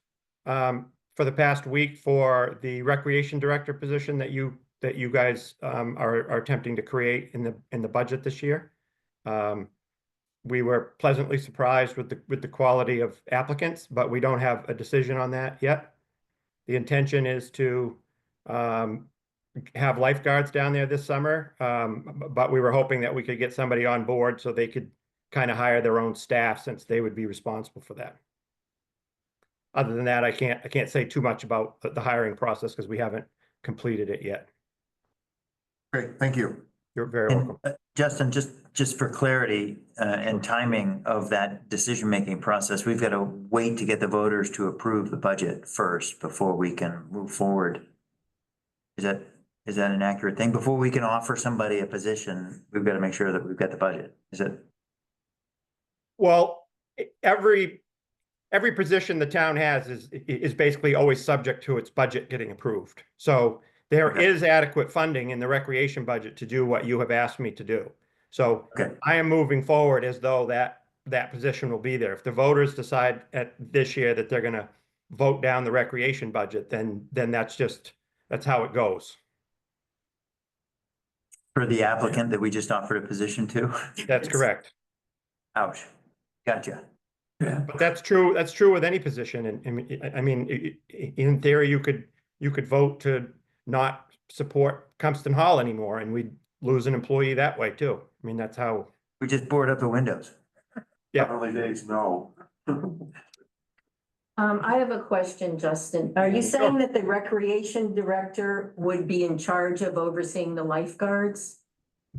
for the past week for the recreation director position that you guys are attempting to create in the budget this year. We were pleasantly surprised with the quality of applicants, but we don't have a decision on that yet. The intention is to have lifeguards down there this summer, but we were hoping that we could get somebody on board so they could kind of hire their own staff since they would be responsible for that. Other than that, I can't say too much about the hiring process because we haven't completed it yet. Great, thank you. You're very welcome. Justin, just for clarity and timing of that decision-making process, we've got to wait to get the voters to approve the budget first before we can move forward. Is that an accurate thing? Before we can offer somebody a position, we've got to make sure that we've got the budget. Is it? Well, every position the town has is basically always subject to its budget getting approved. So there is adequate funding in the recreation budget to do what you have asked me to do. So I am moving forward as though that position will be there. If the voters decide this year that they're going to vote down the recreation budget, then that's how it goes. For the applicant that we just offered a position to? That's correct. Ouch. Gotcha. Yeah. But that's true with any position. And I mean, in theory, you could vote to not support Compton Hall anymore and we'd lose an employee that way too. I mean, that's how. We just board up the windows. Yeah. Early days, no. I have a question, Justin. Are you saying that the recreation director would be in charge of overseeing the lifeguards?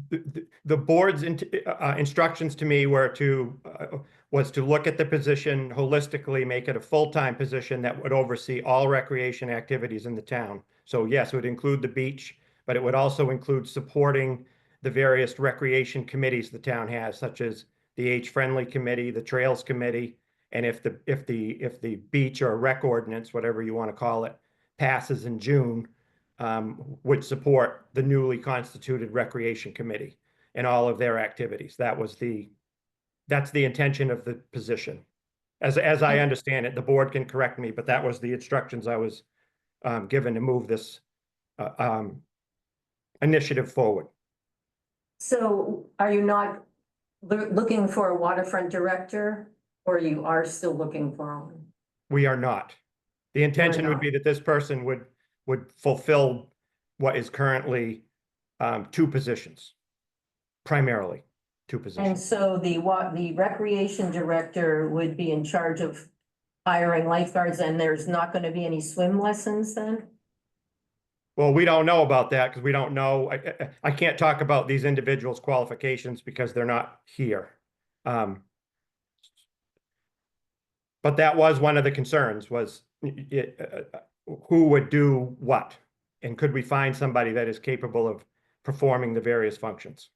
The board's instructions to me were was to look at the position holistically, make it a full-time position that would oversee all recreation activities in the town. So yes, it would include the beach, but it would also include supporting the various recreation committees the town has, such as the age-friendly committee, the trails committee, and if the beach or rec ordinance, whatever you want to call it, passes in June, would support the newly constituted recreation committee and all of their activities. That's the intention of the position. As I understand it, the board can correct me, but that was the instructions I was given to move this initiative forward. So are you not looking for a waterfront director, or you are still looking for one? We are not. The intention would be that this person would fulfill what is currently two positions, primarily two And positions. so the recreation director would be in charge of hiring lifeguards, and there's not going to be any swim lessons then? Well, we don't know about that because we don't know. I can't talk about these individuals' qualifications because they're not here. But that was one of the concerns, was who would do what? And could we find somebody that is capable of performing the various functions?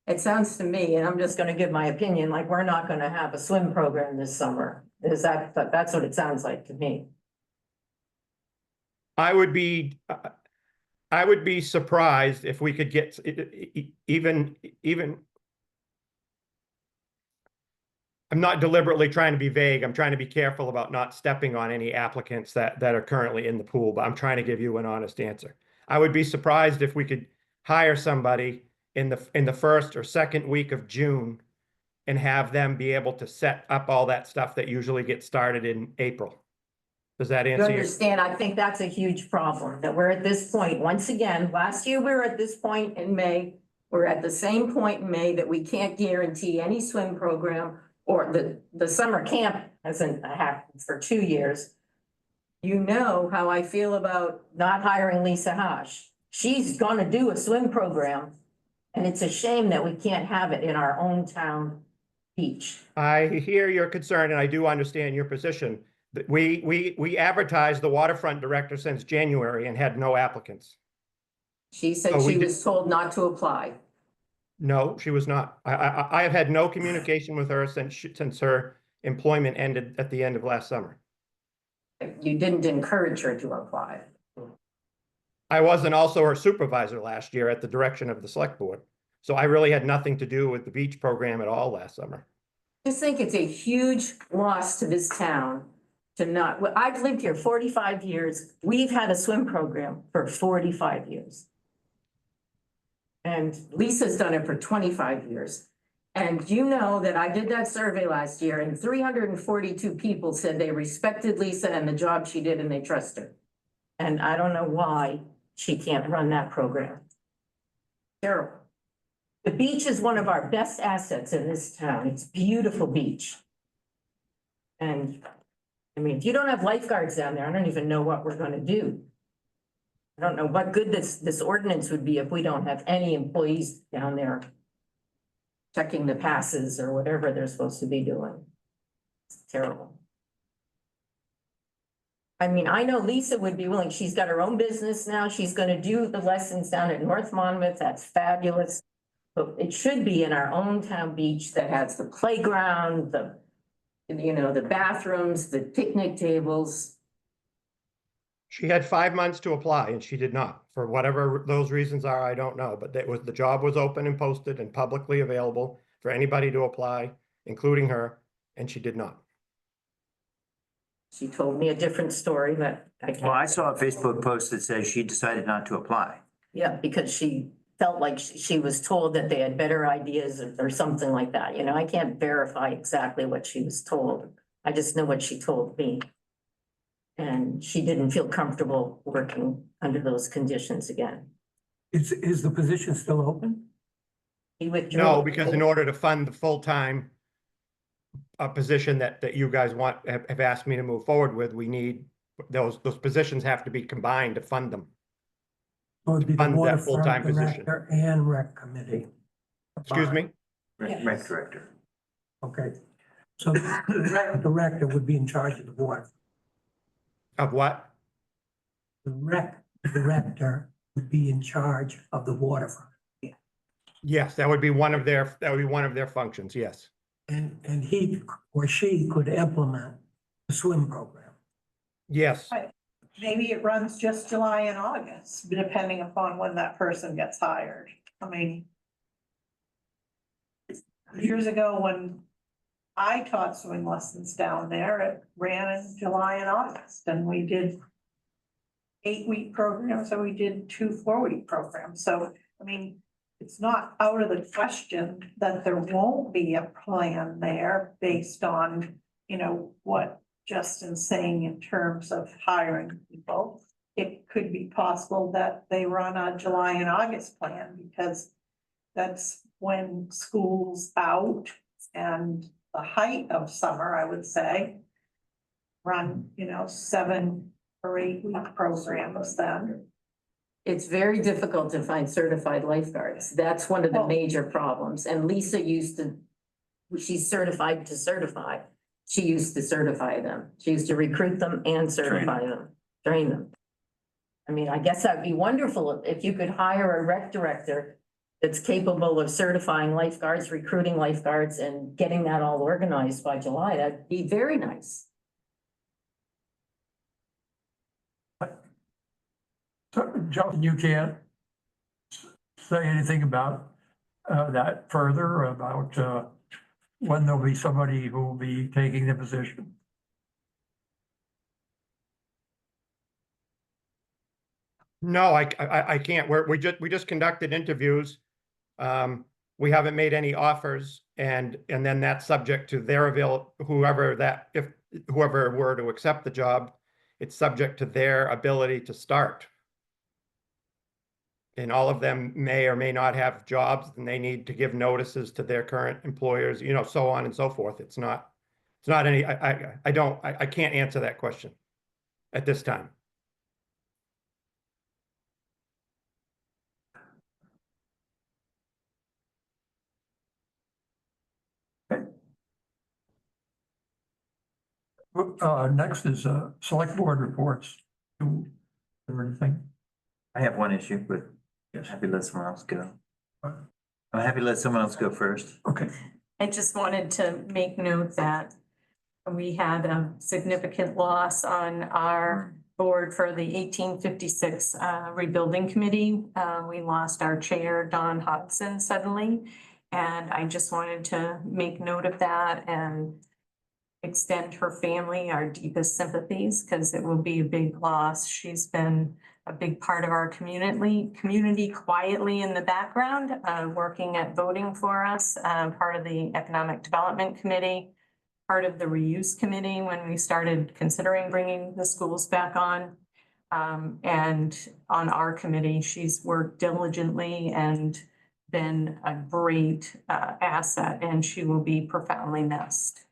It sounds to me, and I'm just gonna give my opinion, like we're not gonna have a swim program this summer. That's what it sounds like to me. I would be surprised if we could get even. I'm not deliberately trying to be vague. I'm trying to be careful about not stepping on any applicants that are currently in the pool, but I'm trying to give you an honest answer. I would be surprised if we could hire somebody in the first or second week of June and have them be able to set up all that stuff that usually gets started in April. Does that You answer your? understand, I think that's a huge problem, that we're at this point, once again, last year we were at this point in May. We're at the same point in May that we can't guarantee any swim program, or the summer camp hasn't happened for 2 years. You know how I feel about not hiring Lisa Hash. She's gonna do a swim program, and it's a shame that we can't have it in our own town beach. I hear your concern and I do understand your position. We advertised the waterfront director since January and had no applicants. She said Oh, we she did- was told not to apply. No, she was not. I have had no communication with her since her employment ended at the end of last summer. You didn't encourage her to apply. I wasn't also her supervisor last year at the direction of the select board. So I really had nothing to do with the beach program at all last summer. Just think it's a huge loss to this town to not, well, I've lived here 45 years. We've had a swim program for 45 years. And Lisa's done it for 25 years. And you know that I did that survey last year and 342 people said they respected Lisa and the job she did and they trust her. And I don't know why she can't run that program. Terrible. The beach is one of our best assets in this town. It's a beautiful beach. And I mean, if you don't have lifeguards down there, I don't even know what we're gonna do. I don't know what good this ordinance would be if we don't have any employees down there checking the passes or whatever they're supposed to be doing. It's terrible. I mean, I know Lisa would be willing. She's got her own business now. She's gonna do the lessons down at North Monmouth. That's fabulous. But it should be in our own town beach that has the playground, the bathrooms, the picnic tables. She had 5 months to apply and she did not. For whatever those reasons are, I don't know, but the job was open and posted and publicly available for anybody to apply, including her, and she did not. She told me a different story that I Well, I can't. saw a Facebook post that says she decided not to apply. Yeah, because she felt like she was told that they had better ideas or something like that. You know, I can't verify exactly what she was told. I just know what she told me. And she didn't feel comfortable working under those conditions again. Is the position still open? He withdrew. No, because in order to fund the full-time position that you guys have asked me to move forward with, we need, those positions have to be combined to fund them. It would be the Fund that waterfront full-time position. director and rec committee. Excuse me? Rec director. Okay, so the rec director would be in charge of the water. Of what? The rec director would be in charge of the waterfront. Yes, that would be one of their functions, yes. And he or she could implement the swim program. Yes, Maybe it runs just July and August, depending upon when that person gets hired. I mean, years ago when I taught swimming lessons down there, it ran in July and August, and we did 8-week programs, and we did 2 4-week programs. So, I mean, it's not out of the question that there won't be a plan there based on, you know, what Justin's saying in terms of hiring people. It could be possible that they run a July and August plan, because that's when school's out and the height of summer, I would say. Run, you know, 7 or 8 week programs then. It's very difficult to find certified lifeguards. That's one of the Oh. major problems. And Lisa she's certified to certify. She used to certify them. She used to recruit them and certify them, train them. I mean, I guess that'd be wonderful if you could hire a rec director that's capable of certifying lifeguards, recruiting lifeguards, and getting that all organized by July. That'd be very nice. So, Justin, you can't say anything about that further, about when there'll be somebody who will be taking the position? no, I can't. We just conducted interviews. We haven't made any offers, and then that's subject to their whoever were to accept the job, it's subject to their ability to start. And all of them may or may not have jobs, and they need to give notices to their current employers, you know, so on and so forth. It's not any, I can't answer that question at this time. Next is select board reports. Or anything? I have one issue, but Yes. happy to let someone else go. I'm happy to let someone else go first. Okay. I just wanted to make note that we had a significant loss on our board for the 1856 rebuilding committee. We lost our chair, Don Hudson, suddenly. And I just wanted to make note of that and extend her family our deepest sympathies, because it will be a big loss. She's been a big part of our community quietly in the background, working at voting for us, part of the Economic Development Committee, part of the Reuse Committee when we started considering bringing the schools back on. And on our committee, she's worked diligently and been a great asset, and she will be profoundly missed.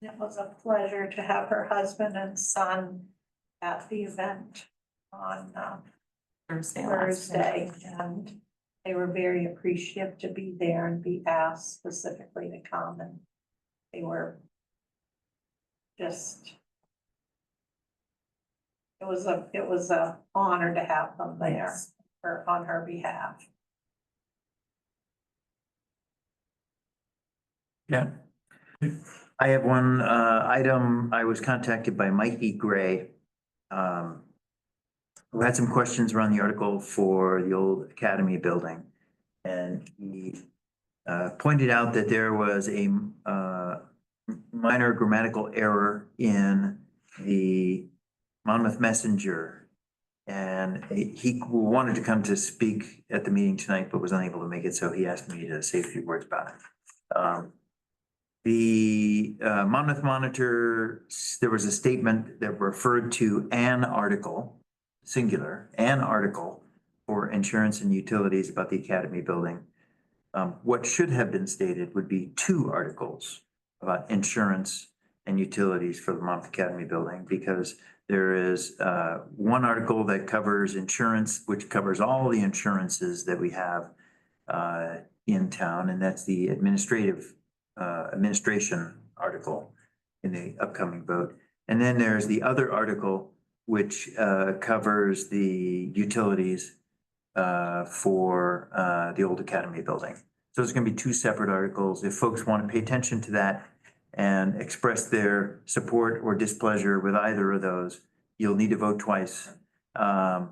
It was a pleasure to have her husband and son at the event on Thursday, and they were very appreciative to be there and be asked specifically to come, and they were just, it was a honor to have them there on her behalf. Yeah. I have one item. I was contacted by Mikey Gray, who had some questions around the article for the old academy building. And he pointed out that there was a minor grammatical error in the Monmouth Messenger. And he wanted to come to speak at the meeting tonight, but was unable to make it, so he asked me to say a few words about it. The Monmouth Monitor, there was a statement that referred to an article, singular, an article for insurance and utilities about the Academy building. What should have been stated would be 2 articles about insurance and utilities for the Monmouth Academy building, because there is one article that covers insurance, which covers all the insurances that we have in town, and that's the administration article in the upcoming vote. And then there's the other article, which covers the utilities for the old Academy building. So it's gonna be 2 separate articles. If folks want to pay attention to that and express their support or displeasure with either of those, you'll need to vote twice. The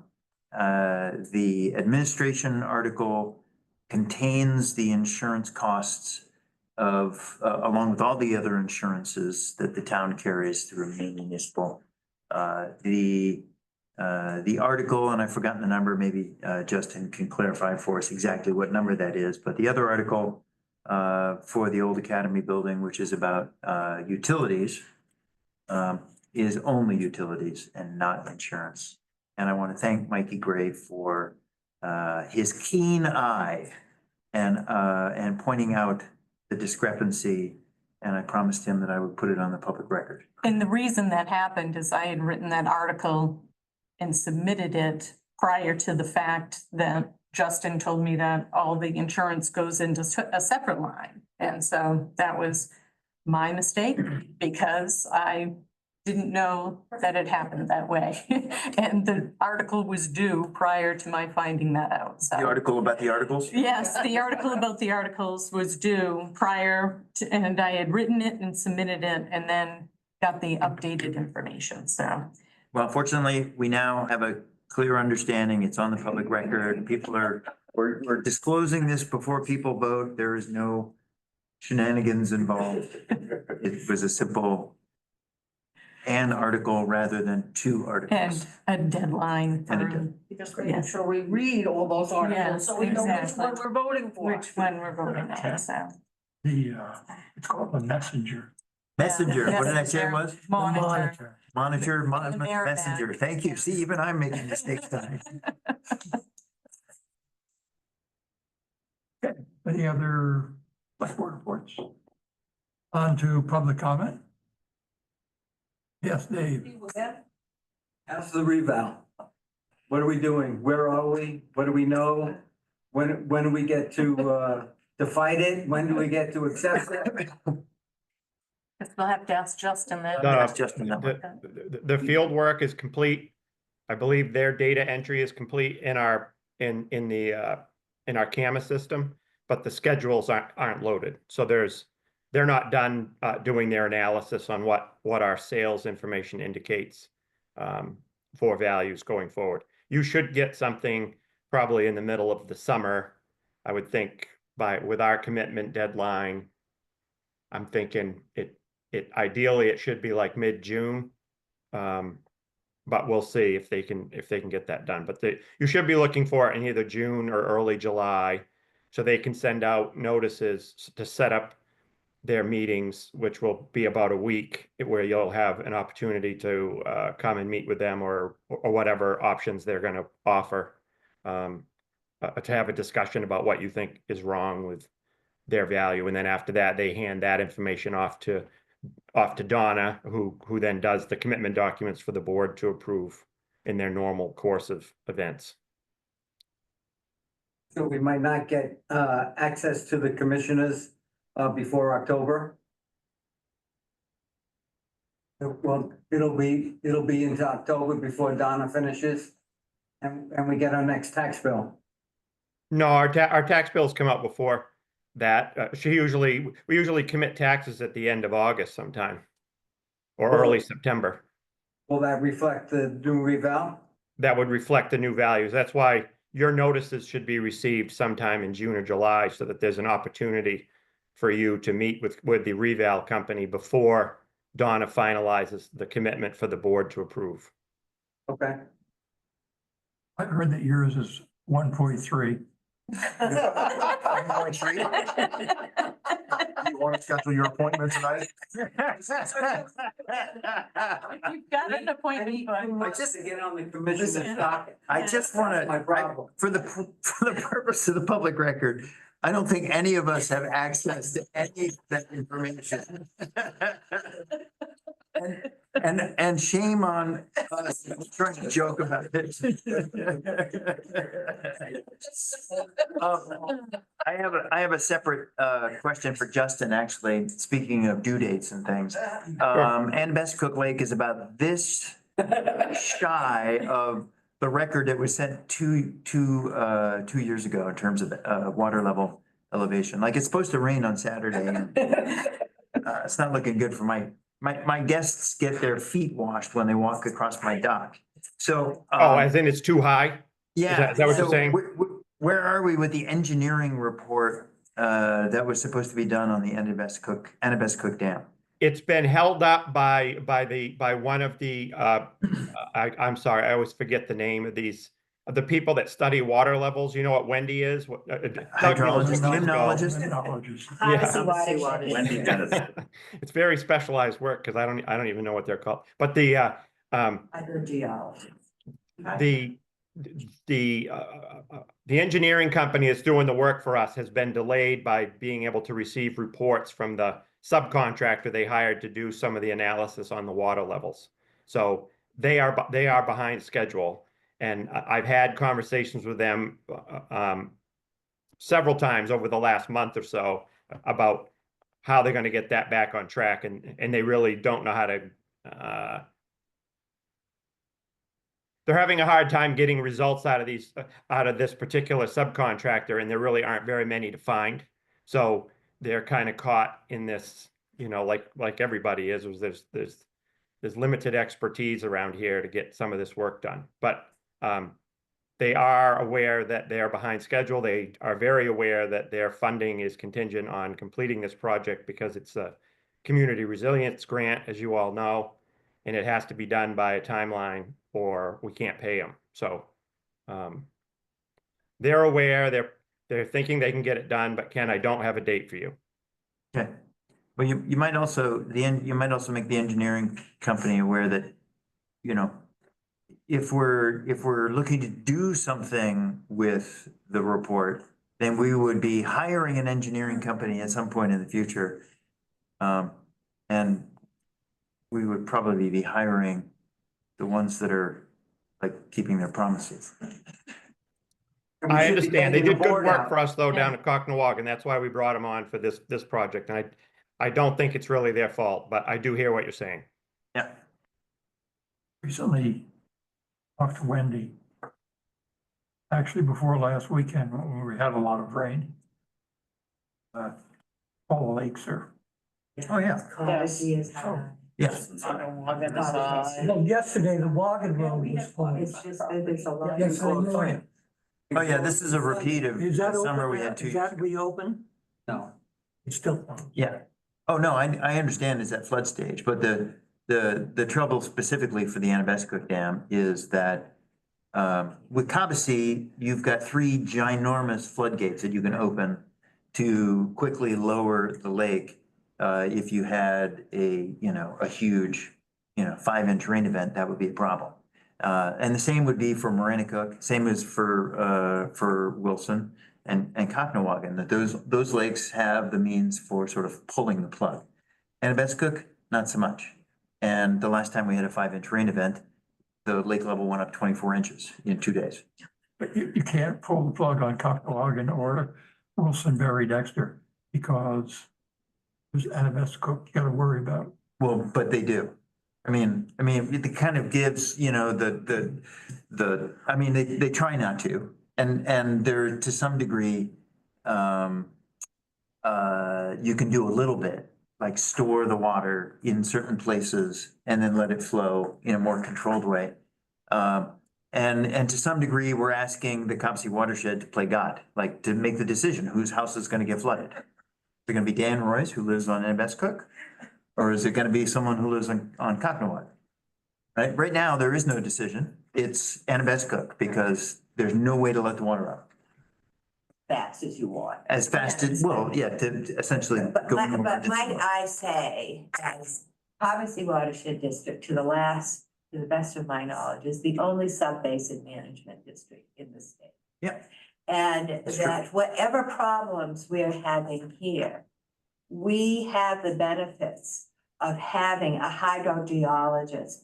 administration article contains the insurance costs of, along with all the other insurances that the town carries through Maine Municipal. The article, and I've forgotten the number, maybe Justin can clarify for us exactly what number that is, but the other article for the old Academy building, which is about utilities, is only utilities and not insurance. And I want to thank Mikey Gray for his keen eye and pointing out the discrepancy. And I promised him that I would put it on the public record. And the reason that happened is I had written that article and submitted it prior to the fact that Justin told me that all the insurance goes into a separate line. And so that was my mistake, because I didn't know that it happened that way. And the article was due prior to my finding that out, so. The article about the articles? Yes, the article about the articles was due prior to, and I had written it and submitted it and then got the updated information, so. Well, unfortunately, we now have a clear understanding. It's on the public record. We're disclosing this before people vote. There is no shenanigans involved. It was a simple an article rather than 2 articles. And a deadline And a for Just making sure we read all those articles, so we know which Yes, one we're voting for. which one we're voting on, so. It's called the messenger. Messenger, what did I say it was? The Monitor. Monitor, The mayor messenger. bag. Thank you. See, even I'm making mistakes tonight. Any other select board reports? On to public comment. Yes, Dave. How's the revow? What are we doing? Where are we? What do we know? When do we get to fight it? When do we get to accept it? Guess we'll have to ask Justin then. That's just in that one. The field work is complete. I believe their data entry is complete in our CAMA system, but the schedules aren't loaded. So they're not done doing their analysis on what our sales information indicates for values going forward. You should get something probably in the middle of the summer, I would think, with our commitment deadline. I'm thinking it ideally it should be like mid-June. But we'll see if they can get that done. But you should be looking for it in either June or early July, so they can send out notices to set up their meetings, which will be about a week, where you'll have an opportunity to come and meet with them or whatever options they're going to offer, to have a discussion about what you think is wrong with their value. And then after that, they hand that information off to Donna, who then does the commitment documents for the board to approve in their normal course of events. So we might not get access to the commissioners before October. Well, it'll be into October before Donna finishes and we get our next tax bill. No, our tax bills come out before that. We usually commit taxes at the end of August sometime, or early September. Will that reflect the new reval? That would reflect the new values. That's why your notices should be received sometime in June or July, so that there's an opportunity for you to meet with the reval company before Donna finalizes the commitment for the board to approve. Okay. I heard that yours is 1.3. You want to schedule your appointment tonight? You've got an appointment. I just to get on the commission docket. I just wanna, My problem. for the purpose of the public record, I don't think any of us have access to any of that information. And shame on us trying to joke about it. I have a separate question for Justin, actually, speaking of due dates and things. Annabessacook Lake is about this shy of the record that was set two years ago in terms of water level elevation. Like, it's supposed to rain on Saturday. And it's not looking good for my guests get their feet washed when they walk across my dock. So. Oh, as in it's too high? Yeah. Is that what you're so saying? Where are we with the engineering report that was supposed to be done on the Annabessacook Dam? It's been held up by one of the, I'm sorry, I always forget the name of these, of the people that study water levels. You know what Wendy is? Hydrologist, limnologist. Yeah. Wendy Dennis. It's very specialized work because I don't even know what they're called. But the Hydrogeology. the engineering company that's doing the work for us has been delayed by being able to receive reports from the subcontractor they hired to do some of the analysis on the water levels. So they are behind schedule. And I've had conversations with them several times over the last month or so about how they're going to get that back on track. And they really don't know how to, they're having a hard time getting results out of this particular subcontractor, and there really aren't very many to find. So they're kind of caught in this, you know, like everybody is, there's limited expertise around here to get some of this work done. But they are aware that they are behind schedule. They are very aware that their funding is contingent on completing this project because it's a community resilience grant, as you all know, and it has to be done by a timeline or we can't pay them. So they're aware, they're thinking they can get it done, but Ken, I don't have a date for you. Okay. Well, you might also, you might also make the engineering company aware that, you know, if we're looking to do something with the report, then we would be hiring an engineering company at some point in the future. And we would probably be hiring the ones that are like keeping their promises. I understand. They did good work for us though down at Cocknoag, and that's why we brought them on for this project. And I don't think it's really their fault, but I do hear what you're saying. Yeah. Recently talked to Wendy. Actually, before last weekend, when we had a lot of rain. All the lakes are, oh yeah. Yes. Well, yesterday, the Wagon Road was closed. It's just that there's a lot. Yes, I know it. Oh, yeah, this is a repeat of Is that the summer open we now? had 2 Is years. that reopened? No. It's still closed. Yeah. Oh, no, I understand it's at flood stage, but the trouble specifically for the Annabessacook Dam is that with Cobussy, you've got 3 ginormous floodgates that you can open to quickly lower the lake. If you had a huge, 5-inch rain event, that would be a problem. And the same would be for Maranacook, same as for Wilson and Cocknowagan, that those lakes have the means for sort of pulling the plug. Annabessacook, not so much. And the last time we had a 5-inch rain event, the lake level went up 24 inches in 2 days. but you can't pull the plug on Cocknoagan or Wilson Berry Dexter because there's Annabessacook you gotta worry about. Well, but they do. I mean, it kind of gives, they try not to. And there, to some degree, you can do a little bit, like store the water in certain places and then let it flow in a more controlled way. And to some degree, we're asking the Cobussy watershed to play God, like to make the decision, whose house is gonna get flooded. Is it gonna be Dan Royce, who lives on Annabessacook? Or is it gonna be someone who lives on Cocknoag? Right now, there is no decision. It's Annabessacook because there's no way to let the water out. fast as you want. As fast as, well, yeah, to essentially But go. might, into but emergency might mode. I say, as Havasu Watershed District, to the best of my knowledge, is the only sub-basin management district in the state. Yep. And That's true. that whatever problems we're having here, we have the benefits of having a hydrogeologist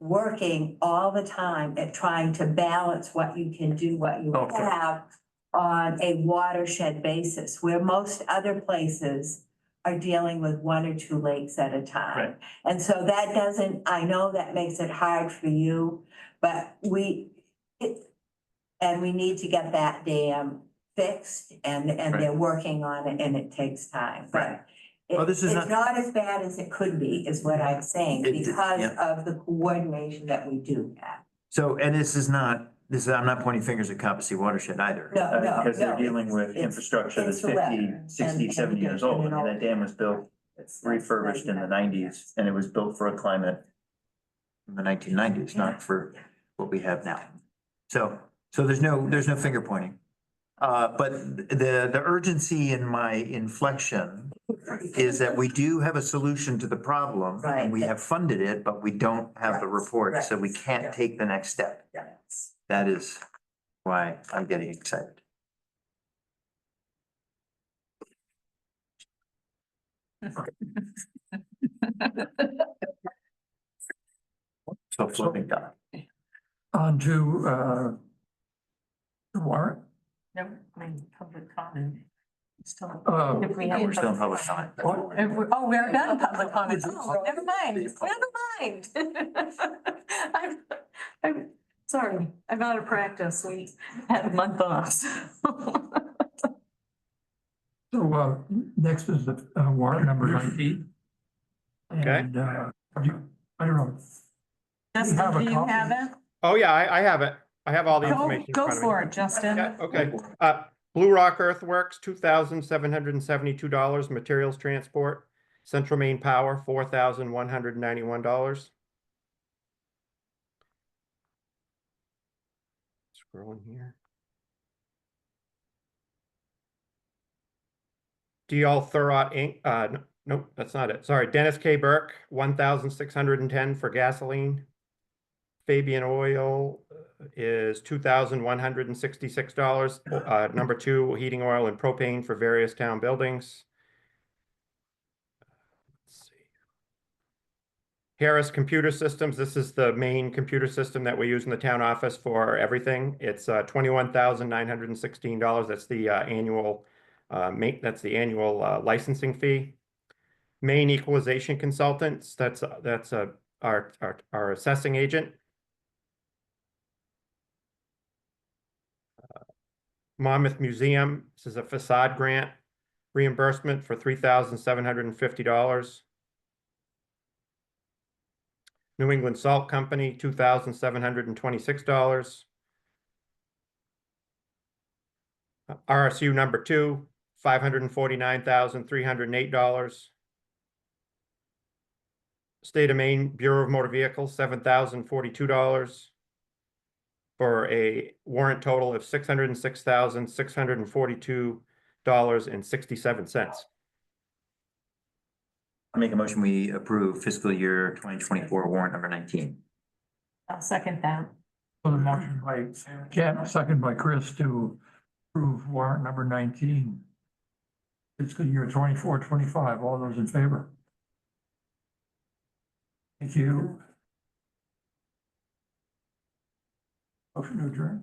working all the time at trying to balance what you can do, what you Okay. have on a watershed basis, where most other places are dealing with one or two lakes at a time. Right. And so that doesn't, I know that makes it hard for you, but and we need to get that dam fixed, and they're working on it, and it takes time. Right. But Oh, this is it's not as bad as it could be, is what I'm saying, It- because yeah. of the coordination that we do have. So, and this is, I'm not pointing fingers at Copper Watershed either. No, no, Because they're no, dealing with it's- infrastructure that's it's the 50, weather 60, and 70 years old. I mean, that dam was built, It's refurbished in the nineties, and it was built for a climate in the 1990s, not for what we have now. So there's no finger pointing. But the urgency in my inflection is that we do have a solution to the problem. Right. And we have funded it, but we don't have the report, so we can't take the next step. Yes. That is why I'm getting excited. So flipping dot. On to, the warrant. No, public comment. Still. Uh, If we We're have. still in public comment. Oh, we're done public comment. Oh, never mind, I'm sorry, I'm out of practice. We had a month off. So, next is the warrant number 19. Okay. And, I don't know. Justin, have a do you copy. have it? Oh, yeah, I have it. I have all the Go, information. in go front of me. for it, Justin. Yeah, okay. Blue Rock Earthworks, $2,772. Materials transport. Central Maine Power, $4,191. Scrolling here. Diol Thurot Inc., nope, that's not it. Sorry, Dennis K. Burke, 1,610 for gasoline. Fabian Oil is $2,166. Number two, heating oil and propane for various town buildings. Let's see. Harris Computer Systems, this is the main computer system that we use in the town office for everything. It's $21,916. That's the annual licensing fee. Maine Equalization Consultants, that's our assessing agent. Monmouth Museum, this is a facade grant reimbursement for $3,750. New England Salt Company, $2,726. RSU number 2, $549,308. State of Maine Bureau of Motor Vehicles, $7,042. For a warrant total of $606,642.67. I make a motion, we approve fiscal year 2024 warrant number 19. I'll second that. So the motion by Ken, second by Chris to approve warrant number 19. Fiscal year 24-25. All those in favor? Thank you. Motion to adjourn.